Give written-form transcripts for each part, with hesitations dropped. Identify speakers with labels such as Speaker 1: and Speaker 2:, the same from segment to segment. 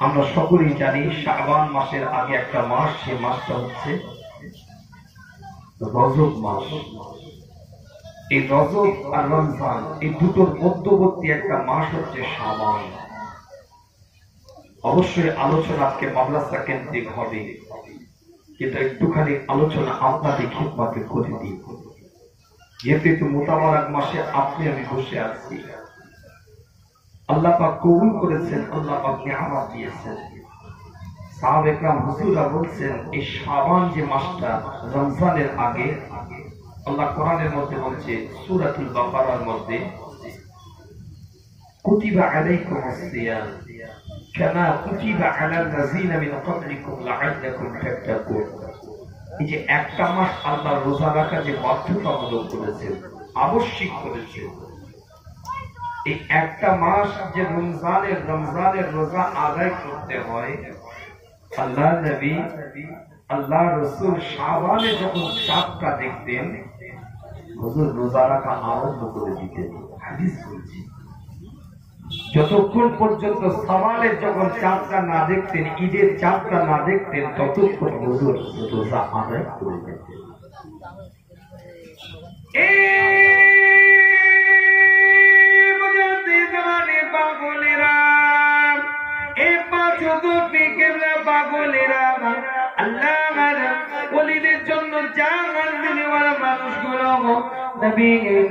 Speaker 1: আমরা সকলেই জানি শাবান মাসের আগে একটা মাস, সে মাসটা হচ্ছে রজব মাস। এই রজব আর রমজান এই দুটোর মধ্যবর্তী একটা মাস হচ্ছে শাবান। অবশ্যই আলোচনা আজকে মাদ্রাসা কেন্দ্রিক হবে, কিন্তু একটুখানি আলোচনা আপনাদের খিদমতে করে দিই। যেহেতু একটু মোতাবারক মাসে আপনি আমি বসে আছি, আল্লাহ পাক কবুল করেছেন, আল্লাহ পাক নিয়ামত দিয়েছেন। সাহাবা একরাম হুজুররা বলছেন এই শাবান যে মাসটা রমজানের আগে, আল্লাহ কোরআনের মধ্যে বলছে সূরাতুল বাকারার মধ্যে, কুতিবা আলাইকুমুস সিয়াম কামা কুতিবা আলাল লাযিনা মিন ক্বাবলিকুম লাআল্লাকুম তাত্তাকুন। এই যে একটা মাস আল্লাহ রোজা রাখা যে বাধ্যতামূলক করেছেন, আবশ্যিক করেছেন, এই একটা মাস যে রমজানের রোজা আদায় করতে হয়, আল্লাহ নবী আল্লাহ রসুল শাবানে যখন চাঁদটা দেখতেন, হুজুর রোজা রাখা আরম্ভ করে দিতেন। হাদিস বলছি, যতক্ষণ পর্যন্ত সওয়ালের যখন চাঁদটা না দেখতেন, ঈদের চাঁদটা না দেখতেন, ততক্ষণ হুজুর রোজা আদায় করে দিতেন।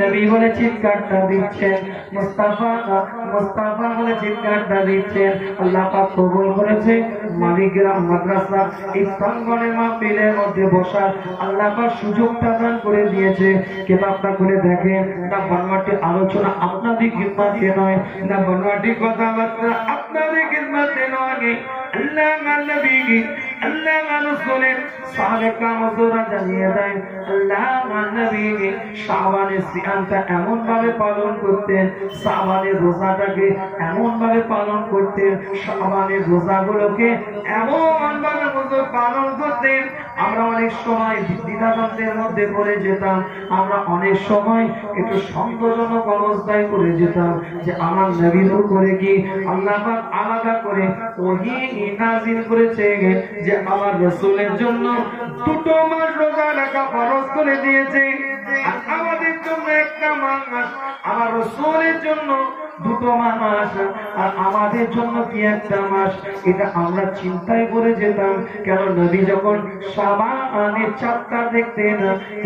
Speaker 2: নবী বলে চিৎকারটা দিচ্ছেন, মুস্তাফা বলে চিৎকারটা দিচ্ছেন। আল্লাহ পাক কবুল করেছে মালিগ্রাম মাদ্রাসা এই প্রাঙ্গণে মাহফিলের মধ্যে বসার আল্লাহ পাক সুযোগটা দান করে দিয়েছে। কিতাবটা খুলে দেখেন, না বানোয়াটি আলোচনা আপনাদের খিদমতে নয়, না বানোয়াটি কথাবার্তা আপনাদের খিদমতে নয়। আল্লাহ নবী আল্লাহ রাসূলের সাহাবা کرام হুজুররা জানিয়ে দেন, আল্লাহ নবী শাবানের সিয়ামটা এমন ভাবে পালন করতেন, শাবানের রোজাটাকে এমন ভাবে পালন করতেন, শাবানের রোজাগুলোকে এমন ভাবে হুজুর পালন করতেন। আমরা অনেক সময় দ্বিধাদ্বন্দ্বের মধ্যে পড়ে যেতাম, আমরা অনেক সময় একটু সন্দেহজনক অবস্থায় পড়ে যেতাম যে আমার নবীর উপরে কি আল্লাহ পাক আলাদা করে ওহী নাযিল করেছে যে আমার রাসূলের জন্য দুটো মাস রোজা রাখা ফরজ করে দিয়েছে, আর আমাদের জন্য একটা মাস, আমার রাসূলের জন্য দুটো মাস, আর আমাদের জন্য কি একটা মাস। এটা আমরা চিন্তায় পড়ে যেতাম। কেন নবী যখন শাবানের চাঁদটা দেখতেন,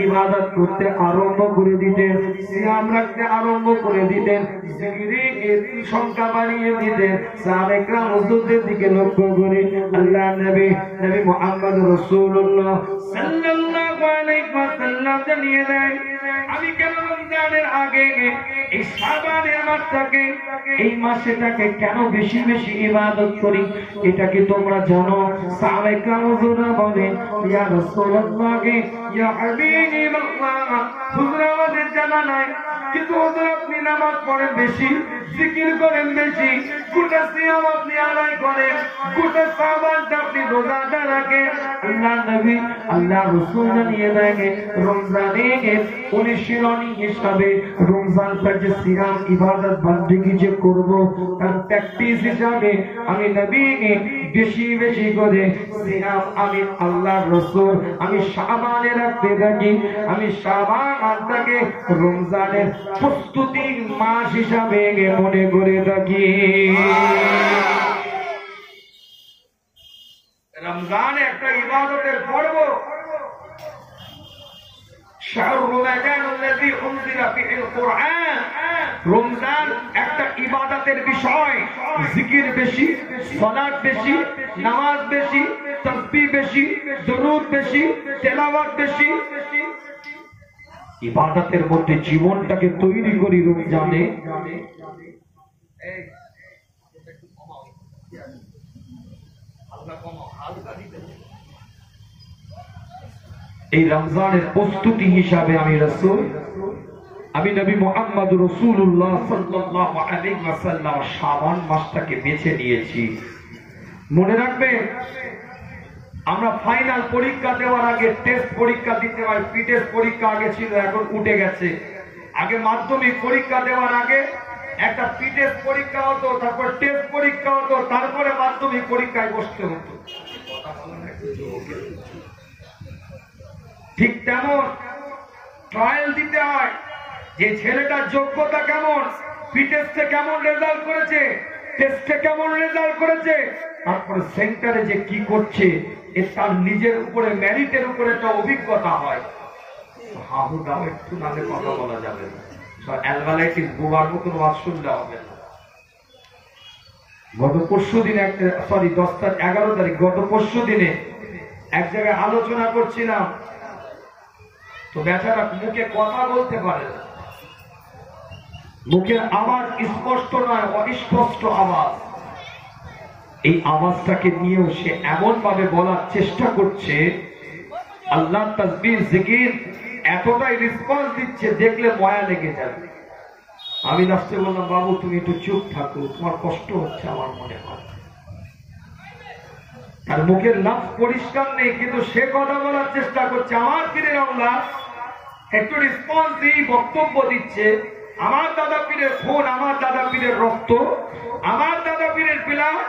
Speaker 2: ইবাদত করতে আরম্ভ করে দিতেন, সিয়াম রাখতে আরম্ভ করে দিতেন, জিকিরের সংখ্যা বাড়িয়ে দিতেন। সাহাবা کرام হুজুরদের দিকে লক্ষ্য করে আল্লাহ নবী মুহাম্মদ রাসূলুল্লাহ সাল্লাল্লাহু আলাইহি ওয়াসাল্লাম জানিয়ে দেন, আমি কেন রমজানের আগে এই শাবানের মাসটাকে, এই মাসটাকে কেন বেশি বেশি ইবাদত করি, এটা কি তোমরা জানো? সাহাবা کرام হুজুররা বলেন, ইয়া রাসূলুল্লাহ, ইয়া হাবিবাল্লাহ, হুজুর আমাদের জানা নাই, কিন্তু হুজুর আপনি নামাজ পড়েন বেশি, জিকির করেন বেশি, গোটা সিয়াম আপনি আদায় করেন, গোটা শাবানটা আপনি রোজাটা রাখেন। আল্লাহ নবী আল্লাহ রাসূল জানিয়ে দেন, রমজানের অনুশীলনী হিসাবে রমজানটা যে সিয়াম ইবাদত বান্দেগি যে করব, তার প্র্যাকটিস হিসাবে আমি নবী বেশি বেশি করে সিয়াম আমি আল্লাহ রাসূল আমি শাবানে রাখতে থাকি। আমি শাবানটাকে রমজানের প্রস্তুতির মাস হিসাবে মনে করে থাকি। রমজান একটা ইবাদতের পর্ব। রমজান একটা ইবাদতের বিষয়। জিকির বেশি, সালাত বেশি, নামাজ বেশি, তাসবিহ বেশি, দরুদ বেশি, তেলাওয়াত বেশি। ইবাদতের মধ্যে জীবনটাকে তৈরি করি রমজানে। এই রমজানের প্রস্তুতি হিসাবে আমি রাসূল, আমি নবী মুহাম্মদ রাসূলুল্লাহ সাল্লাল্লাহু আলাইহি ওয়াসাল্লাম শাবান মাসটাকে বেছে নিয়েছি। মনে রাখবে, আমরা ফাইনাল পরীক্ষা দেওয়ার আগে টেস্ট পরীক্ষা দিতে হয়। প্রি-টেস্ট পরীক্ষা আগে ছিল, এখন উঠে গেছে। আগে মাধ্যমিক পরীক্ষা দেওয়ার আগে
Speaker 1: একটা টেস্ট পরীক্ষা হতো, তারপর টেস্ট পরীক্ষা হতো, তারপরে মাধ্যমিক পরীক্ষায় বসতে হতো। ঠিক তেমন ট্রায়াল দিতে হয় যে ছেলেটার যোগ্যতা কেমন, টেস্টে কেমন রেজাল্ট করেছে, টেস্টে কেমন রেজাল্ট করেছে, তারপরে সেন্টারে যে কি করছে তার নিজের উপরে মেরিটের উপরে একটা অভিজ্ঞতা হয়। হাহু দাও একটু নালে কথা বলা যাবে না, অ্যালবালাইটিস বোবার মতন ওয়াজ শুনলে হবে না। গত পরশু দিনে 11 তারিখ গত পরশু দিনে এক জায়গায় আলোচনা করছিলাম, তো বেচারা মুখে কথা বলতে পারে না, মুখের আওয়াজ স্পষ্ট নয়, অস্পষ্ট আওয়াজ। এই আওয়াজটাকে নিয়েও সে এমন ভাবে বলার চেষ্টা করছে, আল্লাহ তাসবিহ জিকির এতটাই রেসপন্স দিচ্ছে, দেখলে মায়া লেগে যাবে। আমি লাস্টে বললাম, বাবু তুমি একটু চুপ থাকো, তোমার কষ্ট হচ্ছে আমার মনে হয়। তার মুখের লাভ পরিষ্কার নেই, কিন্তু সে কথা বলার চেষ্টা করছে। আমার পীরের আওলাদ একটু রেসপন্স দিয়ে বক্তব্য দিচ্ছে, আমার দাদা পীরের খুন, আমার দাদা পীরের রক্ত, আমার দাদা পীরের বিলাস,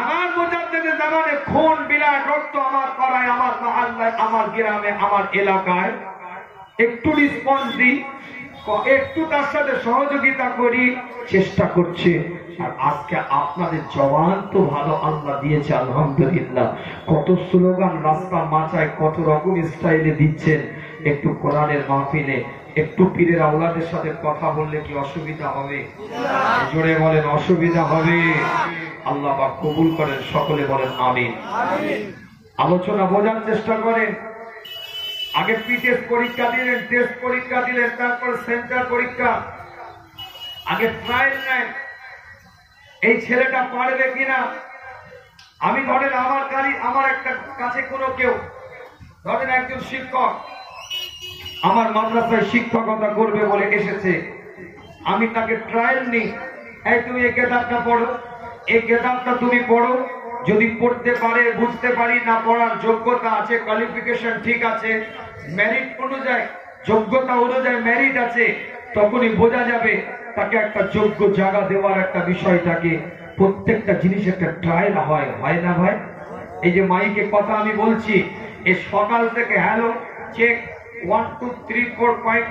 Speaker 1: আমার মুজাদ্দিদের জামানে খুন বিলাস রক্ত আমার পাড়ায়, আমার মহল্লায়, আমার গ্রামে, আমার এলাকায়। একটু রেসপন্স দিই, একটু তার সাথে সহযোগিতা করি, চেষ্টা করছে। আর আজকে আপনাদের জবান তো ভালো আল্লাহ দিয়েছে, আলহামদুলিল্লাহ। কত স্লোগান রাস্তার মাথায় কত রকম স্টাইলে দিচ্ছেন। একটু কোরআনের মাহফিলে একটু পীরের আওলাদের সাথে কথা বললে কি অসুবিধা হবে? জোরে বলেন অসুবিধা হবে? আল্লাহ পাক কবুল করেন, সকলে বলেন আমিন। আলোচনা বোঝার চেষ্টা করেন। আগে টেস্ট পরীক্ষা দিলেন, টেস্ট পরীক্ষা দিলেন, তারপর সেন্টার পরীক্ষা, আগে ট্রায়াল নেন এই ছেলেটা পারবে কিনা। আমি ধরেন আমার একটা কাছে কোনো কেউ, ধরেন একজন শিক্ষক আমার মাদ্রাসায় শিক্ষকতা করবে বলে এসেছে, আমি তাকে ট্রায়াল নিই, এই তুমি এই কিতাবটা পড়ো, এই কিতাবটা তুমি পড়ো, যদি পড়তে পারে, বুঝতে পারি, না পড়ার যোগ্যতা আছে, কোয়ালিফিকেশন ঠিক আছে, মেরিট অনুযায়ী, যোগ্যতা অনুযায়ী মেরিট আছে, তখনই বোঝা যাবে তাকে একটা যোগ্য জায়গা দেওয়ার একটা বিষয় থাকে। প্রত্যেকটা জিনিস একটা ট্রায়াল হয়, হয় না ভাই? এই যে মাইকে কথা আমি বলছি, এই সকাল থেকে hello check 1 2 3 4 5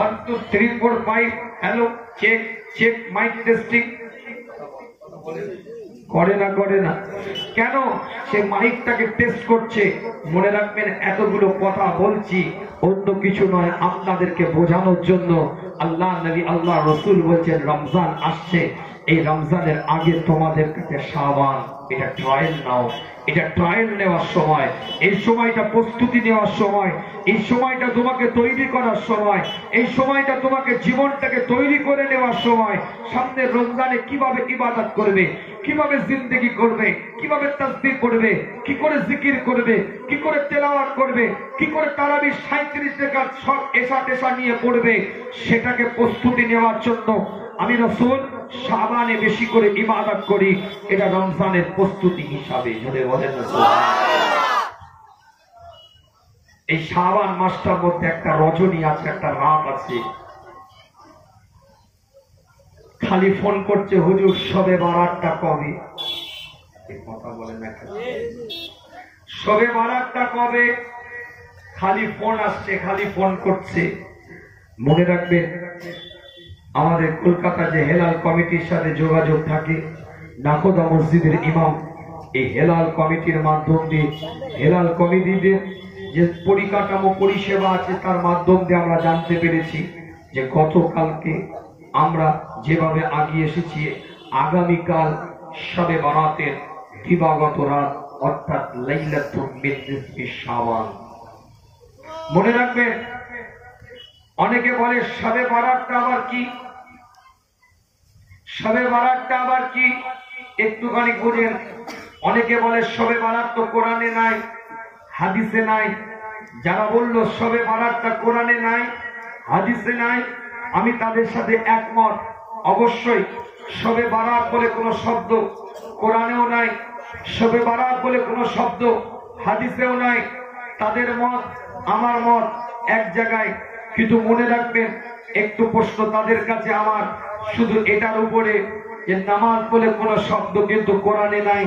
Speaker 1: 1 2 3 4 5 hello check check mic testing করে না? করে না কেন? সে মাইকটাকে টেস্ট করছে। মনে রাখবেন, এতগুলো কথা বলছি অন্য কিছু নয়, আপনাদেরকে বোঝানোর জন্য। আল্লাহ নবী, আল্লাহ রসুল বলছেন রমজান আসছে, এই রমজানের আগে তোমাদের কাছে শাবান, এটা ট্রায়াল নাও। এটা ট্রায়াল নেওয়ার সময়, এই সময়টা প্রস্তুতি নেওয়ার সময়, এই সময়টা তোমাকে তৈরি করার সময়, এই সময়টা তোমাকে জীবনটাকে তৈরি করে নেওয়ার সময়। সামনে রমজানে কিভাবে ইবাদত করবে, কিভাবে জিন্দেগি করবে, কিভাবে তাসবিহ করবে, কি করে জিকির করবে, কি করে তেলাওয়াত করবে, কি করে তারাবি 37 টাকা সব এসা টেসা নিয়ে পড়বে, সেটাকে প্রস্তুতি নেওয়ার জন্য আমি রাসূল শাবানে বেশি করে ইবাদত করি। এটা রমজানের প্রস্তুতি হিসাবে। যদি বলেন এই শাবান মাসটার মধ্যে একটা রজনী আছে, একটা রাত আছে। খালি ফোন করছে, হুজুর শবে বারাতটা কবে? কথা বলেন না, শবে বারাতটা কবে? খালি ফোন আসছে, খালি ফোন করছে। মনে রাখবেন, আমাদের কলকাতা যে হেলাল কমিটির সাথে যোগাযোগ থাকে, নাকোদা মসজিদের ইমাম, এই হেলাল কমিটির মাধ্যম দিয়ে, হেলাল কমিটিদের যে পরিকাঠামো পরিষেবা আছে তার মাধ্যম দিয়ে আমরা জানতে পেরেছি যে গতকালকে আমরা যেভাবে আগিয়ে এসেছি, আগামীকাল শবে বারাতের দিবাগত রাত, অর্থাৎ লাইলাতুল মিন নিসফি শাবান। মনে রাখবেন, অনেকে বলে শবে বারাতটা আবার কি, শবে বারাতটা আবার কি, একটুখানি বুঝেন। অনেকে বলে শবে বারাত তো কোরআনে নাই, হাদিসে নাই। যারা বলল শবে বারাতটা কোরআনে নাই, হাদিসে নাই, আমি তাদের সাথে একমত। অবশ্যই শবে বারাত বলে কোনো শব্দ কোরআনেও নাই, শবে বারাত বলে কোনো শব্দ হাদিসেও নাই। তাদের মত আমার মত এক জায়গায়, কিন্তু মনে রাখবেন, একটু প্রশ্ন তাদের কাছে আমার,
Speaker 2: শুধু এটার উপরে যে নামাজ বলে কোনো শব্দ কিন্তু কোরআনে নাই,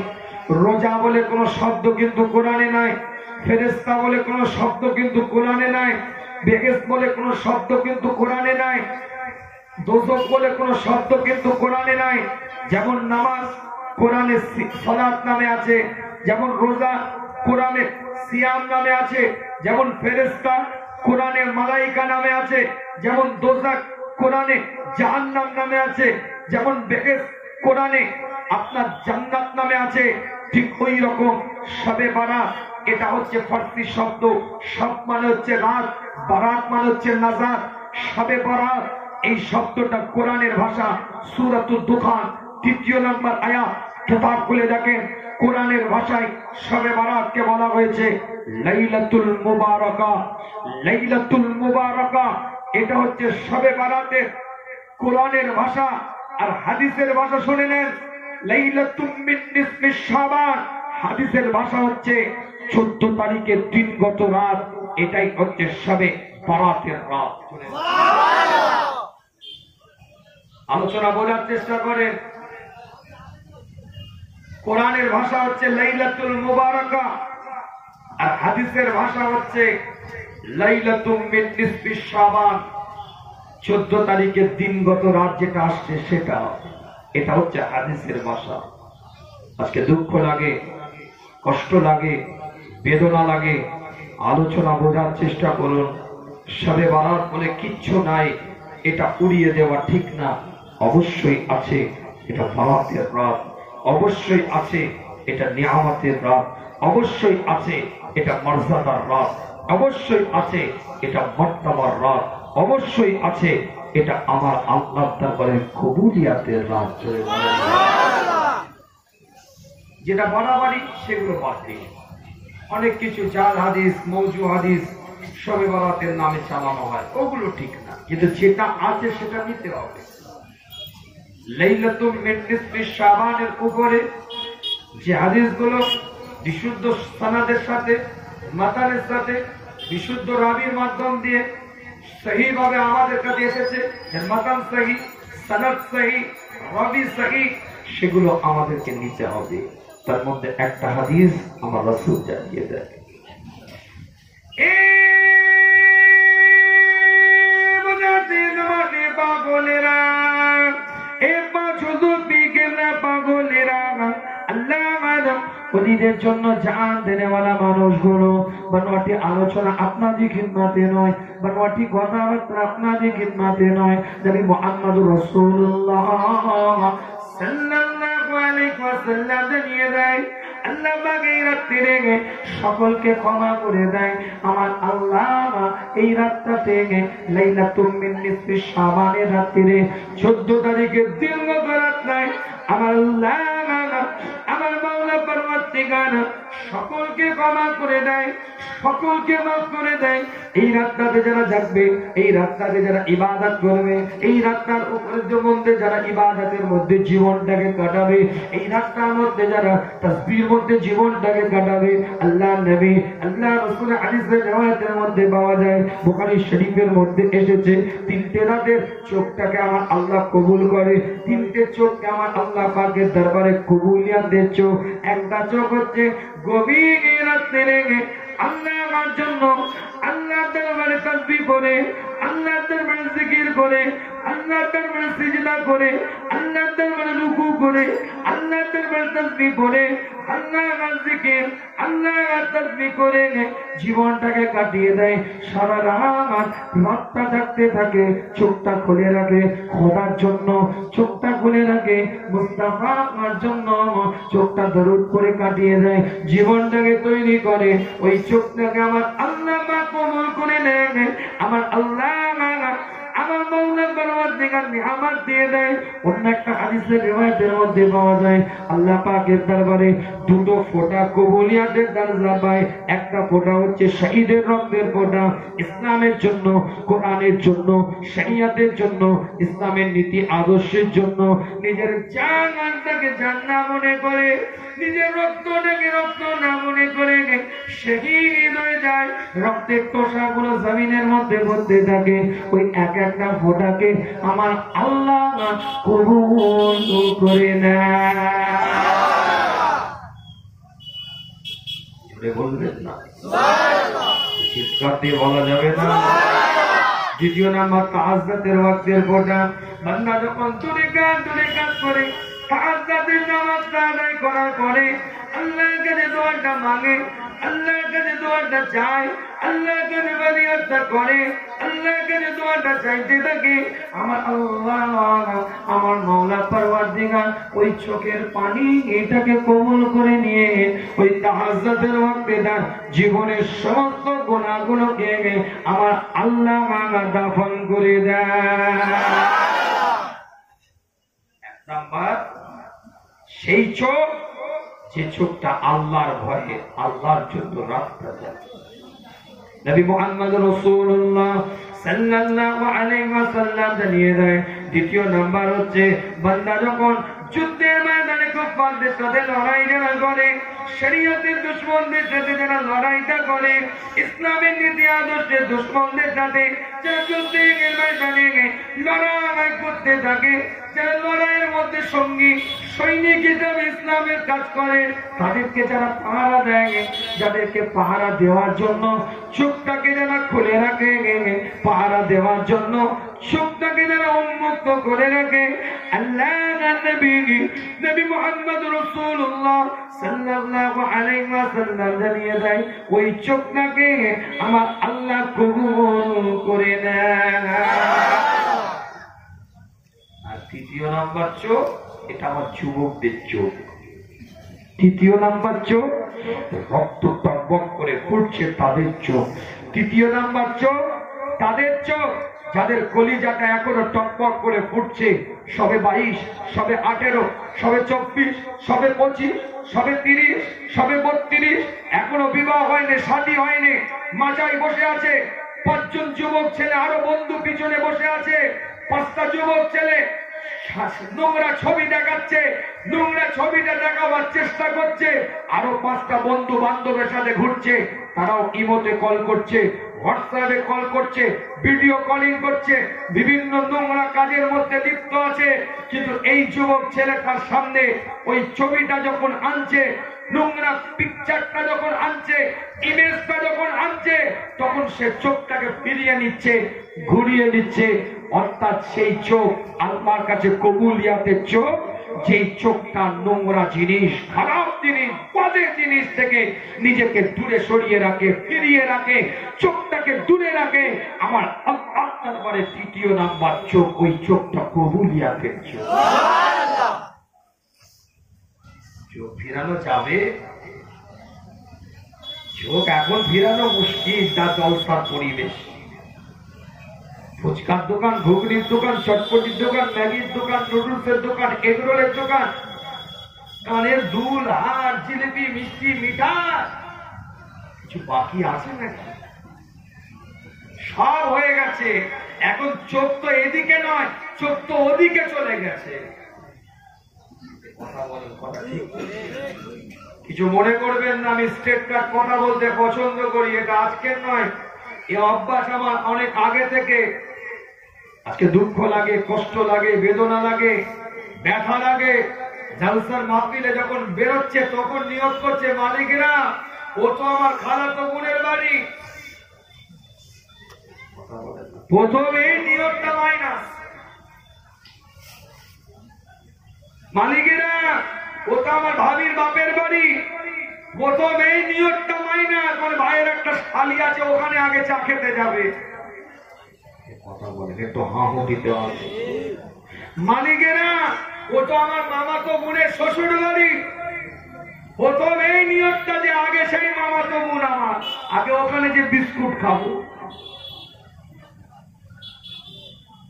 Speaker 2: রোজা বলে কোনো শব্দ কিন্তু কোরআনে নাই, ফেরেশতা বলে কোনো শব্দ কিন্তু কোরআনে নাই, বেহেশত বলে কোনো শব্দ কিন্তু কোরআনে নাই, দোজখ বলে কোনো শব্দ কিন্তু কোরআনে নাই। যেমন নামাজ কোরআনে সালাত নামে আছে, যেমন রোজা কোরআনে সিয়াম নামে আছে, যেমন ফেরেশতা কোরআনে মালাইকা নামে আছে, যেমন দোজখ কোরআনে জাহান্নাম নামে আছে, যেমন বেহেশত কোরআনে আপনার জান্নাত নামে আছে, ঠিক ওই রকম শবে বারাত এটা হচ্ছে ফার্সি শব্দ। শব মানে হচ্ছে রাত, বারাত মানে হচ্ছে নাজাত। শবে বারাত এই শব্দটা কোরআনের ভাষা। সূরাতুদ দুখান ৩য় নম্বর আয়াত, কিতাব খুলে দেখেন, কোরআনের ভাষায় শবে বারাতকে বলা হয়েছে লাইলাতুল মুবারাকা। লাইলাতুল মুবারাকা এটা হচ্ছে শবে বারাতের কোরআনের ভাষা। আর হাদিসের ভাষা শুনে নেন, লাইলাতুম মিন নিসফিশ শাবান, হাদিসের ভাষা হচ্ছে 14 তারিখের দিনগত রাত, এটাই হচ্ছে শবে বারাতের রাত। আলোচনা বোঝার চেষ্টা করেন, কোরআনের ভাষা হচ্ছে লাইলাতুল মুবারাকা, আর হাদিসের ভাষা হচ্ছে লাইলাতুম মিন নিসফিশ শাবান, 14 তারিখের দিনগত রাত যেটা আসছে সেটা, এটা হচ্ছে হাদিসের ভাষা। আজকে দুঃখ লাগে, কষ্ট লাগে, বেদনা লাগে, আলোচনা বোঝার চেষ্টা করুন। শবে বারাত বলে কিচ্ছু নাই, এটা উড়িয়ে দেওয়া ঠিক না। অবশ্যই আছে এটা বারাতের রাত, অবশ্যই আছে এটা নিয়ামতের রাত, অবশ্যই আছে এটা মর্যাদার রাত, অবশ্যই আছে এটা মর্তবার রাত, অবশ্যই আছে এটা আমার আল্লাহর দরবারে কবুলিয়াতের রাত। যেটা বাড়াবাড়ি সেগুলো বাদ দিই। অনেক কিছু জাল হাদিস, মৌজু হাদিস শবে বারাতের নামে চালানো হয়, ওগুলো ঠিক না, কিন্তু যেটা আছে সেটা নিতে হবে। লাইলাতুল মিন নিসফিশ শাবানের উপরে যে হাদিসগুলো বিশুদ্ধ সনদের সাথে, মাতানের সাথে, বিশুদ্ধ রাবীর মাধ্যম দিয়ে সহি ভাবে আমাদের কাছে এসেছে, মাতান সহি, সনদ সহি, রাবী সহি, সেগুলো আমাদেরকে নিতে হবে। তার মধ্যে একটা হাদিস আমার রাসূল জানিয়ে দেয়, পাগলেরা ওদের জন্য জান দেনেওয়ালা মানুষগুলো বানোয়াটি আলোচনা আপনাদের খিদমতে নয়, বানোয়াটি কথাবার্তা আপনাদের খিদমতে নয়। নবী মুহাম্মদুর রাসূলুল্লাহ সাল্লাল্লাহু আলাইহি ওয়াসাল্লাম জানিয়ে দেয়, আল্লাহ পাক এই রাত্রিরে সকলকে ক্ষমা করে দেয়। আমার আল্লাহ এই রাতটাতে লাইলাতুল মিন নিসফিশ শাবানের রাত্রিরে 14 তারিখের দিনগত রাত নাই, আমার আল্লাহ আমার মাওলা পরমাত্মা সকলকে ক্ষমা করে দেয়, সকলকে মাফ করে দেয়। এই রাতটাতে যারা জাগবে, এই রাতটাতে যারা ইবাদত করবে, এই রাতটার উপরে মধ্যে যারা ইবাদতের মধ্যে জীবনটাকে কাটাবে, এই রাতটার মধ্যে যারা তাসবিহের মধ্যে জীবনটাকে কাটাবে, আল্লাহ নবী আল্লাহ রাসূলের হাদিসের রিওয়ায়াতের মধ্যে পাওয়া যায়, বুখারী শরীফের মধ্যে এসেছে, 3টে রাতের চোখটাকে আমার আল্লাহ কবুল করে। 3টে চোখকে আমার আল্লাহ পাকের দরবারে কবুলিয়াত দেয়। একটা চোখ হচ্ছে গভীর রাত্রে আল্লাহ আমার জন্য আল্লাহর দরবারে তাসবিহ করে, আল্লাহর দরবারে জিকির করে, আল্লাহর দরবারে সিজদা করে, আল্লাহর দরবারে রুকু করে, আল্লাহর দরবারে তাসবিহ করে, আল্লাহর জিকির, আল্লাহর তাসবিহ করে জীবনটাকে কাটিয়ে দেয়। সারা রাত রাতটা জাগতে থাকে, চোখটা খুলে রাখে খোদার জন্য, চোখটা খুলে রাখে মুস্তাফার জন্য, চোখটা দরুদ করে কাটিয়ে দেয়, জীবনটাকে তৈরি করে। ওই চোখটাকে আমার আল্লাহ পাক কবুল করে নেন, আমার আল্লাহ আমার মাওলা পরমাত্মার নিয়ামত দিয়ে দেয়। অন্য একটা হাদিসের রিওয়ায়াতের মধ্যে পাওয়া যায়, আল্লাহ পাকের দরবারে 2টো ফোঁটা কবুলিয়াতের দরজা পায়। একটা ফোঁটা হচ্ছে শহীদের রক্তের ফোঁটা, ইসলামের জন্য, কোরআনের জন্য, শরিয়তের জন্য, ইসলামের নীতি আদর্শের জন্য নিজের জানটাকে জান না মনে করে, নিজের রক্তটাকে রক্ত না মনে করে শহীদ হয়ে যায়, রক্তের তোষাগুলো জমিনের মধ্যে পড়তে থাকে, ওই এক একটা ফোঁটাকে আমার আল্লাহ কবুল করে নেয়। বলবেন না, চিৎকার দিয়ে বলা যাবে না। দ্বিতীয় নাম্বার তাহাজ্জুদের ওয়াক্তের ফোঁটা, বান্দা যখন দূরে কাজ করে তাহাজ্জুদের নামাজটা আদায় করার পরে আল্লাহর কাছে দোয়াটা মাঙ্গে, আল্লাহর কাছে দোয়াটা চায়, আল্লাহর কাছে ফরিয়াদটা করে, আল্লাহর কাছে দোয়াটা চাইতে থাকে, আমার আল্লাহ আমার মাওলা পরওয়ারদিগার ওই চোখের পানি এটাকে কবুল করে নিয়ে ওই তাহাজ্জুদের ওয়াক্তে তার জীবনের সমস্ত গুনাহগুলোকে আমার আল্লাহ দাফন করে দেয়। এক নাম্বার সেই চোখ, যে চোখটা আল্লাহর ভয়ে আল্লাহর জন্য রাস্তা যায়। নবী মুহাম্মদ রাসূলুল্লাহ সাল্লাল্লাহু আলাইহি ওয়াসাল্লাম জানিয়ে দেয়, দ্বিতীয় নাম্বার হচ্ছে বান্দা যখন যুদ্ধের ময়দানে কুফফারদের সাথে লড়াই যারা করে, শরীয়তের দুশমনদের সাথে যারা লড়াইটা করে, ইসলামের নীতি আদর্শের দুশমনদের সাথে যারা যুদ্ধের ময়দানে লড়াই করতে থাকে, যারা লড়াইয়ের মধ্যে সঙ্গী সৈনিক হিসাবে ইসলামের কাজ করে, তাদেরকে যারা পাহারা দেয়, যাদেরকে পাহারা দেওয়ার জন্য চোখটাকে যারা খুলে রাখে, পাহারা দেওয়ার জন্য চোখটাকে যারা উন্মুক্ত করে রাখে, আল্লাহ নবী মুহাম্মদ রাসূলুল্লাহ সাল্লাল্লাহু আলাইহি ওয়াসাল্লাম জানিয়ে দেয়, ওই চোখটাকে আমার আল্লাহ কবুল করে নেয়। আর তৃতীয় নাম্বার চোখ, এটা আমার যুবকদের চোখ। তৃতীয় নাম্বার চোখ, রক্ত টকবক করে ফুটছে তাদের চোখ। তৃতীয় নাম্বার চোখ তাদের চোখ যাদের কলিজাটা এখনো টকবক করে ফুটছে, সবে 22, সবে 18, সবে 24, সবে 25, সবে 30, সবে 32, এখনো বিবাহ হয়নি, শাদী হয়নি, মাজায় বসে আছে 5 জন যুবক ছেলে, আরো বন্ধু পিছনে বসে আছে 5টা যুবক ছেলে, নোংরা ছবি দেখাচ্ছে, নোংরা ছবিটা দেখাবার চেষ্টা করছে, আরো 5টা বন্ধু বান্ধবের সাথে ঘুরছে, তারাও ইমোতে কল করছে, হোয়াটসঅ্যাপে কল করছে, ভিডিও কলিং করছে, বিভিন্ন নোংরা কাজের মধ্যে লিপ্ত আছে। কিন্তু এই যুবক ছেলেটার সামনে ওই ছবিটা যখন আনছে, নোংরা পিকচারটা যখন আনছে, ইমেজটা যখন আনছে, তখন সে চোখটাকে ফিরিয়ে নিচ্ছে, ঘুরিয়ে নিচ্ছে। অর্থাৎ সেই চোখ আল্লাহর কাছে কবুলিয়াতের চোখ, যেই চোখটা নোংরা জিনিস, খারাপ জিনিস, বাজে জিনিস থেকে নিজেকে দূরে সরিয়ে রাখে, ফিরিয়ে রাখে, চোখটাকে দূরে রাখে। আমার আল্লাহ দরবারে তৃতীয় নাম্বার চোখ, ওই চোখটা কবুলিয়াতের চোখ। চোখ ফিরানো যাবে? চোখ এখন ফিরানো মুশকিল, যা জলসার পরিবেশ। ফুচকার দোকান, ঘুগনির দোকান, চটপটির দোকান, ম্যাগির দোকান, নুডলসের দোকান, এগরোলের দোকান, কানের দুল, হার, জিলিপি, মিষ্টি, মিঠাই, কিছু বাকি আছে নাকি? সব হয়ে গেছে। এখন চোখ তো এদিকে নয়, চোখ তো ওদিকে চলে গেছে। কিছু মনে করবেন না, আমি স্ট্রেট কাট কথা বলতে পছন্দ করি, এটা আজকের নয়, এই অভ্যাস আমার অনেক আগে থেকে। আজকে দুঃখ লাগে, কষ্ট লাগে, বেদনা লাগে, ব্যথা লাগে। জালসার মাহফিলে যখন বেরোচ্ছে তখন নিয়ত করছে, মালিকেরা ও তো আমার খালাতো বোনের বাড়ি। প্রথমেই নিয়তটা মাইনাস। মালিকেরা ও তো আমার ভাবির বাপের বাড়ি, প্রথমেই নিয়তটা মাইনাস। মানে ভাইয়ের একটা শালি আছে, ওখানে আগে চা খেতে যাবে। কথা বলেন একটু, হাঁ দিতে হবে। মালিকেরা ও তো আমার মামাতো বোনের শ্বশুর বাড়ি, প্রথমেই নিয়তটা যে আগে সেই মামাতো বোন আমার, আগে ওখানে যে বিস্কুট খাবো।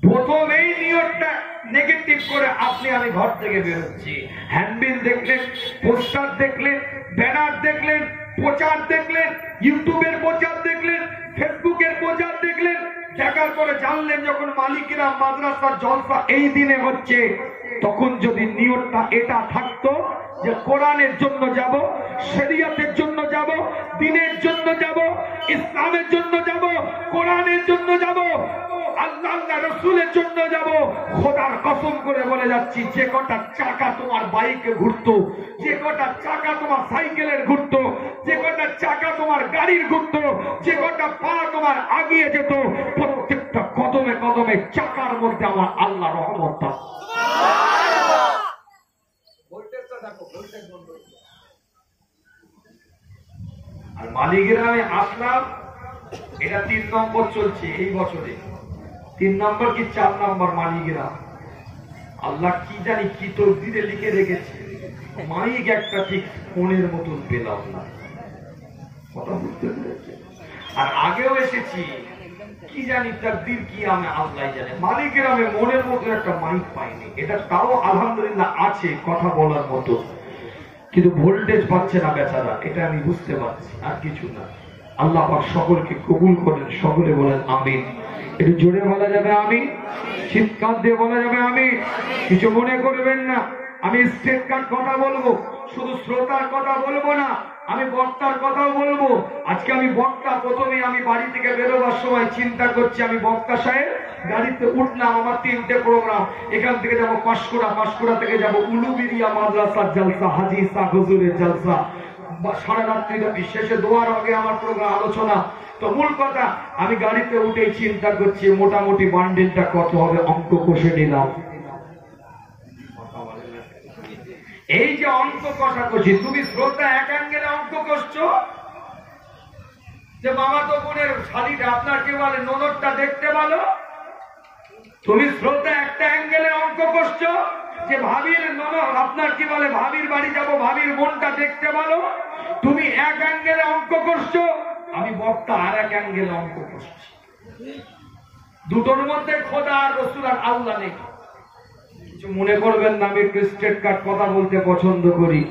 Speaker 2: প্রথমেই নিয়তটা নেগেটিভ করে আপনি আমি ঘর থেকে বেরোচ্ছি। হ্যান্ডবিল দেখলেন, পোস্টার দেখলেন, ব্যানার দেখলেন, প্রচার দেখলেন, ইউটিউবের প্রচার দেখলেন, ফেসবুকের প্রচার দেখলেন, দেখার পরে জানলেন যখন মালিকেরা মাদ্রাসার জলসা এই দিনে হচ্ছে, তখন যদি নিয়তটা এটা থাকতো যে কোরআনের জন্য যাব, শরীয়তের জন্য যাব,
Speaker 1: দিনের জন্য যাব, ইসলামের জন্য যাব, কোরআনের জন্য যাব, আল্লাহ রসুলের জন্য যাব। খোদার কসম করে বলে যাচ্ছি, যে কটা চাকা তোমার বাইকে ঘুরতো, যে কটা চাকা তোমার সাইকেলের ঘুরতো, যে কটা চাকা তোমার গাড়ির ঘুরতো, যে কটা পা তোমার আগিয়ে যেত, প্রত্যেকটা কদমে কদমে চাকার মধ্যে আমার আল্লাহ রহমত। আর মালিগ্রামে আসলাম, এটা 3 নম্বর চলছে এই বছরে। 3 নম্বর কি 4 নম্বর মালিগ্রাম, আল্লাহ কি জানি কি তকদিরে লিখে রেখেছে। মালিক একটা ঠিক ফোনের মতন পেলাম না, কথা বুঝতে পেরেছে। আর আগেও এসেছি, কি জানি তকদির কি আমি আল্লাহ জানে। মালিগ্রামে মনের মতো একটা মাইক পাইনি, এটা তাও আলহামদুলিল্লাহ আছে কথা বলার মতো, কিন্তু ভোল্টেজ পাচ্ছে না বেচারা, এটা আমি বুঝতে পারছি, আর কিছু না। আল্লাহ পাক সকলকে কবুল করেন, সকলে বলেন আমিন। একটু জোরে বলা যাবে আমিন, চিৎকার দিয়ে বলা যাবে আমিন। কিছু মনে করবেন না, আমি স্টেট কার্ড কথা বলবো, শুধু শ্রোতার কথা বলবো না, আমি বক্তার কথাও বলবো। আজকে আমি বক্তা, প্রথমে আমি বাড়ি থেকে বেরোবার সময় চিন্তা করছি, আমি বক্তা সাহেব গাড়িতে উঠলাম, আমার 3টে প্রোগ্রাম, এখান থেকে যাবো পাঁশকুড়া, পাঁশকুড়া থেকে যাবো উলুবেড়িয়া মাদ্রাসার জলসা, হাজি ইসা হুজুরের জলসা, সারা রাত্রি ব্যাপী, শেষে দোয়ার আগে আমার প্রোগ্রাম আলোচনা। তো মূল কথা, আমি গাড়িতে উঠেই চিন্তা করছি মোটামুটি বান্ডেলটা কত হবে, অঙ্ক কষে নিলাম। এই যে অঙ্ক কষা করছি, তুমি শ্রোতা এক অ্যাঙ্গেলে অঙ্ক কষছো, যে মামা তো বোনের শাড়িটা আপনার কে বলে ননদটা দেখতে ভালো, তুমি শ্রোতা একটা অ্যাঙ্গেলে অঙ্ক কষছো, যে ভাবির ননদ আপনার কি বলে ভাবির বাড়ি যাব, ভাবির বোনটা দেখতে ভালো, তুমি এক অ্যাঙ্গেলে অঙ্ক করছো, আমি বক্তা আর এক অ্যাঙ্গেলে অঙ্ক করছি। দুটোর মধ্যে খোদা আর রসুল আর আল্লাহ নেই। কিছু মনে করবেন না, আমি একটু স্টেট কার্ড কথা বলতে পছন্দ করি।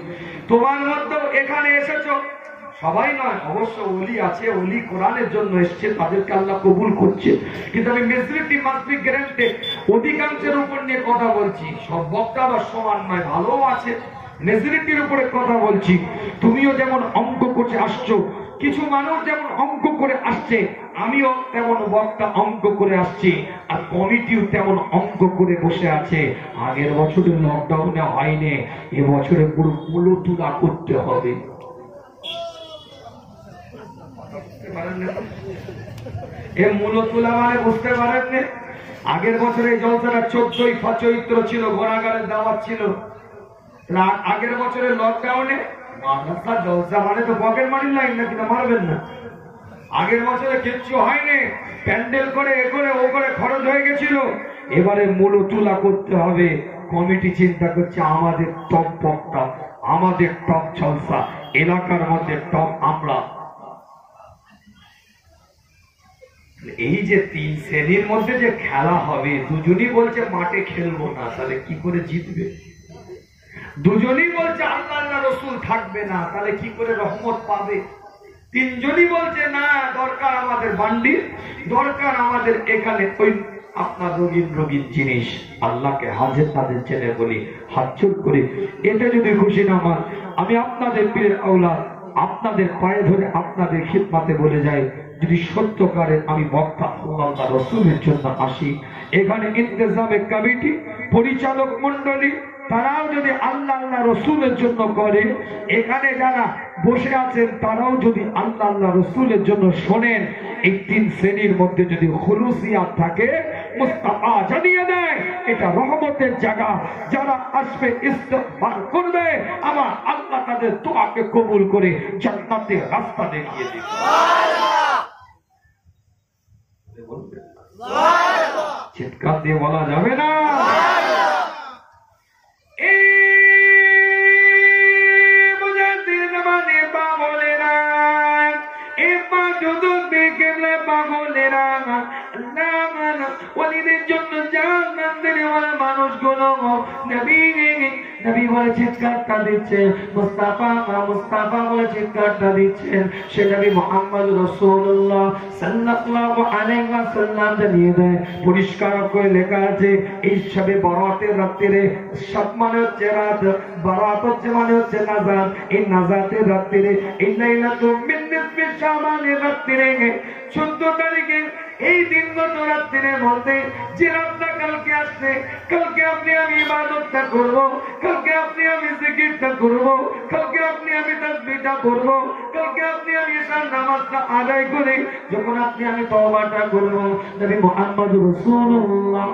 Speaker 1: তোমার মধ্যেও এখানে এসেছো, সবাই নয় অবশ্য, ওলি আছে, ওলি কোরআনের জন্য এসছে, তাদেরকে আল্লাহ কবুল করছে, কিন্তু আমি মেজরিটি মাস্ট বি গ্যারান্টেড, অধিকাংশের উপর নিয়ে কথা বলছি। সব বক্তা বা সমান নয়, ভালো আছে, মেজরিটির উপরে কথা বলছি। তুমিও যেমন অঙ্ক করে আসছো, কিছু মানুষ যেমন অঙ্ক করে আসছে, আমিও তেমন বক্তা অঙ্ক করে আসছি, আর কমিটিও তেমন অঙ্ক করে বসে আছে। আগের বছরে লকডাউনে হয়নি, এবছরে পুরো কুলো তুলা করতে হবে। এ মূল তুলা মানে বুঝতে পারেন, আগের বছরে জলসাটা 14ই চৈত্র ছিল, ঘোড়াগাড়ের দাওয়াত ছিল। আগের বছরে লকডাউনে মাদ্রাসা জলসা মানে তো পকেট মানির লাইন না, কিনা মারবেন না। আগের বছরে কিচ্ছু হয়নি, প্যান্ডেল করে এ করে ও করে খরচ হয়ে গেছিল। এবারে মূল তুলা করতে হবে। কমিটি চিন্তা করছে আমাদের টপ বক্তা, আমাদের টপ জলসা, এলাকার মধ্যে টপ আমরা। এই যে 3 শ্রেণীর মধ্যে যে খেলা হবে, দুজনই বলছে মাঠে খেলবো না, তাহলে কি করে জিতবে? দুজনই বলছে আল্লাহ আল্লাহ রসুল থাকবে না, তাহলে কি করে রহমত পাবে? 3জনই বলছে না, দরকার আমাদের বান্ডিল, দরকার আমাদের এখানে ওই আপনার রঙিন রঙিন জিনিস। আল্লাহকে হাজির তাদের ছেলে বলি, হাত জোড় করে, এটা যদি খুশি না মান, আমি আপনাদের পীরের আওলাদ, আপনাদের পায়ে ধরে আপনাদের খিদমতে বলে যাই, যদি সত্যকারের আমি বক্তা আল্লাহ রসুলের জন্য আসি, এখানে ইন্তজামে কমিটি, পরিচালক মন্ডলী, তারাও যদি আল্লাহ আল্লাহ রসুলের জন্য করে, এখানে যারা বসে আছেন তারাও যদি আল্লাহ আল্লাহ রসুলের জন্য শোনেন, এই 3 শ্রেণীর মধ্যে যদি খুলুসিয়াত থাকে, মুস্তাফা জানিয়ে দেয় এটা রহমতের জায়গা। যারা আসবে ইস্তেগফার করবে, আমার আল্লাহ তাদের দোয়াকে কবুল করে জান্নাতের রাস্তা দেখিয়ে দিবে। চিৎকার দিয়ে বলা যাবে না? মানুষগুলো নবী বলে চিৎকারটা দিচ্ছেন, মুস্তাফা মুস্তাফা বলে চিৎকারটা দিচ্ছেন, সে নবী মুহাম্মদ রাসূলুল্লাহ সাল্লাল্লাহু আলাইহি ওয়াসাল্লাম জানিয়ে দেয়, পরিষ্কার করে লেখা আছে, এই সবে বরাতের রাত্রিরে, সব মানে হচ্ছে রাত, বরাত হচ্ছে মানে হচ্ছে নাজাত, এই নাজাতের রাত্রিরে, এই লাইলাতুল মিন
Speaker 2: শাবানের রাত্রিরে 14 তারিখে এই দিনগত রাত্রিরে বলতে যে রাতটা কালকে আসছে, কালকে আপনি আমি ইবাদতটা করব, কালকে আপনি আমি জিকিরটা করব, কালকে আপনি আমি তাসবিহটা করব, কালকে আপনি আমি ঈশার নামাজটা আদায় করে যখন আপনি আমি তওবাটা করব, নবী মুহাম্মদ রাসূলুল্লাহ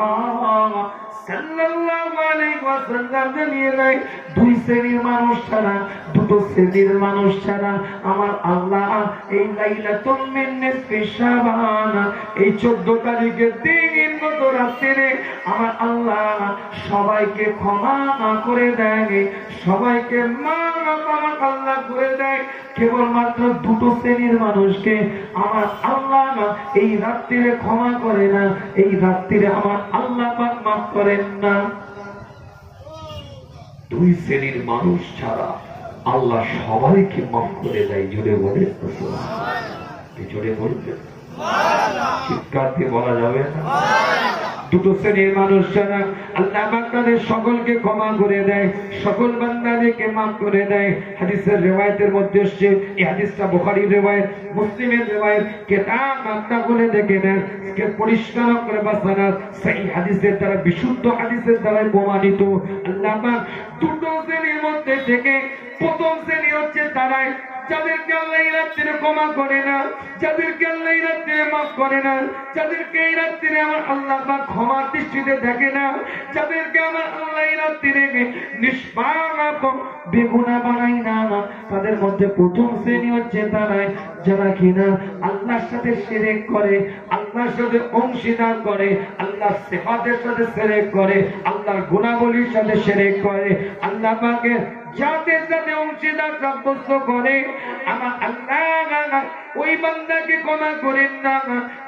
Speaker 2: সাল্লাল্লাহু আলাইহি ওয়াসাল্লাম জানিয়ে দেয়, দুই শ্রেণীর মানুষ ছাড়া, দুটো শ্রেণীর মানুষ ছাড়া আমার আল্লাহ এই লাইলাতুল মিন নিসফি শাবান, এই 14 তারিখের দিন গত রাত্রিরে আমার আল্লাহ সবাইকে ক্ষমা করে দেয়, সবাইকে মাফ আমার আল্লাহ করে দেয়। কেবলমাত্র দুটো শ্রেণীর মানুষকে আমার আল্লাহ এই রাত্রিরে ক্ষমা করে না, এই রাত্রিরে আমার আল্লাহ পাক মাফ করেন না।
Speaker 1: দুই শ্রেণীর মানুষ ছাড়া আল্লাহ সবাইকে মাফ করে দেয়। জোরে বলে জোরে বলবেন, চিৎকার দিয়ে বলা যাবে না।
Speaker 2: দুটো শ্রেণীর মানুষ ছাড়া আল্লাহ পাক তাদের সকলকে ক্ষমা করে দেয়, সকল বান্দাদেরকে মাফ করে দেয়। হাদিসের রিওয়ায়াতের মধ্যে এসেছে, এই হাদিসটা বুখারীর রিওয়ায়াত, মুসলিমের রিওয়ায়াত, কিতাব আপনারা বলে দেখে নেন, কে পরিষ্কার করে বাসানা সেই হাদিসের দ্বারা, বিশুদ্ধ হাদিসের দ্বারা প্রমাণিত। আল্লাহ পাক দুটো শ্রেণীর মধ্যে থেকে প্রথম শ্রেণী হচ্ছে তারাই যাদেরকে আল্লাহ এই রাত্রিরে ক্ষমা করে না, যাদেরকে আল্লাহ এই রাত্রিরে মাফ করে না, যাদেরকে এই রাত্রিরে আমার আল্লাহ পাক ক্ষমার দৃষ্টিতে দেখে না, যাদেরকে আমার আল্লাহ এই রাত্রিরে নিষ্পাপ বেগুনাহ বানাই না, তাদের মধ্যে প্রথম শ্রেণী হচ্ছে তারাই যারা কিনা আল্লাহর সাথে শিরক করে, আল্লাহর সাথে অংশীদার করে, আল্লাহর সিফাতের সাথে শিরক করে, আল্লাহর গুণাবলীর সাথে শিরক করে, আল্লাহ পাকের যাদের সাথে অংশীদার সাব্যস্ত করে। আমার আল্লাহ ওই বান্দাকে ক্ষমা করেন না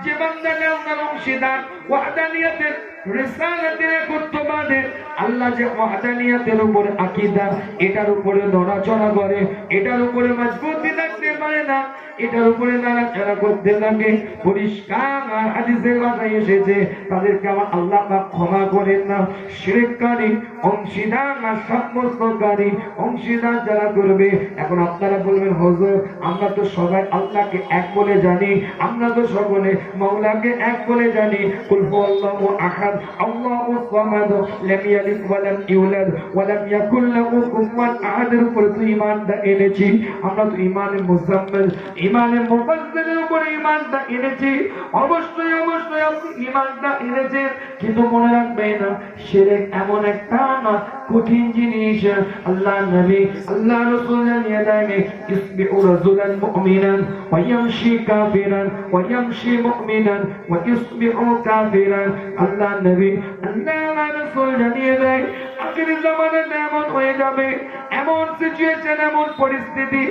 Speaker 2: যে বান্দাকে আপনার অংশীদার ওয়াহদানিয়াতের রিসালাতের কর্তব্যের, আল্লাহ যে ওয়াহদানিয়াতের উপরে আকীদা, এটার উপরে নড়াচড়া করে, এটার উপরে মজবুতি থাকতে পারে না, এটার উপরে নড়াচড়া করতে লাগে। পরিষ্কার হাদিসের কথাই এসেছে, তাদেরকে আমার আল্লাহ পাক ক্ষমা করেন না। শিরককারী, অংশীদার সাব্যস্তকারী, অংশীদার যারা করবে। এখন আপনারা বলবেন হুজুর আমরা তো সবাই আল্লাহকে এক বলে জানি, আমরা তো সকলে মাওলাকে এক বলে জানি, কুল হুয়াল্লাহু আহাদ আল্লাহুস সামাদ লাম ইয়ালিদ ওয়া লাম ইউলাদ ওয়া লাম ইয়াকুল লাহু কুফুয়ান আহাদের উপর তো ঈমানটা এনেছি, আমরা তো ঈমানে মুজাম্মিল, ঈমানে মুফাসসিলের উপর ঈমানটা এনেছি। অবশ্যই অবশ্যই আপনি ঈমানটা এনেছেন, কিন্তু মনে রাখবেন শিরক এমন একটা কঠিন জিনিস। আল্লাহ নবী আল্লাহ রাসূল জানিয়ে দেন, ইসবিউ রাজুলান মুমিনান ওয়া ইয়ামশি কাফিরান ওয়া ইয়ামশি মুমিনান ওয়া ইসবিউ কাফিরান। আল্লাহ নবী আল্লাহ রাসূল জানিয়ে দেন, আখির জামানাতে এমন হয়ে যাবে, এমন সিচুয়েশন, এমন পরিস্থিতি,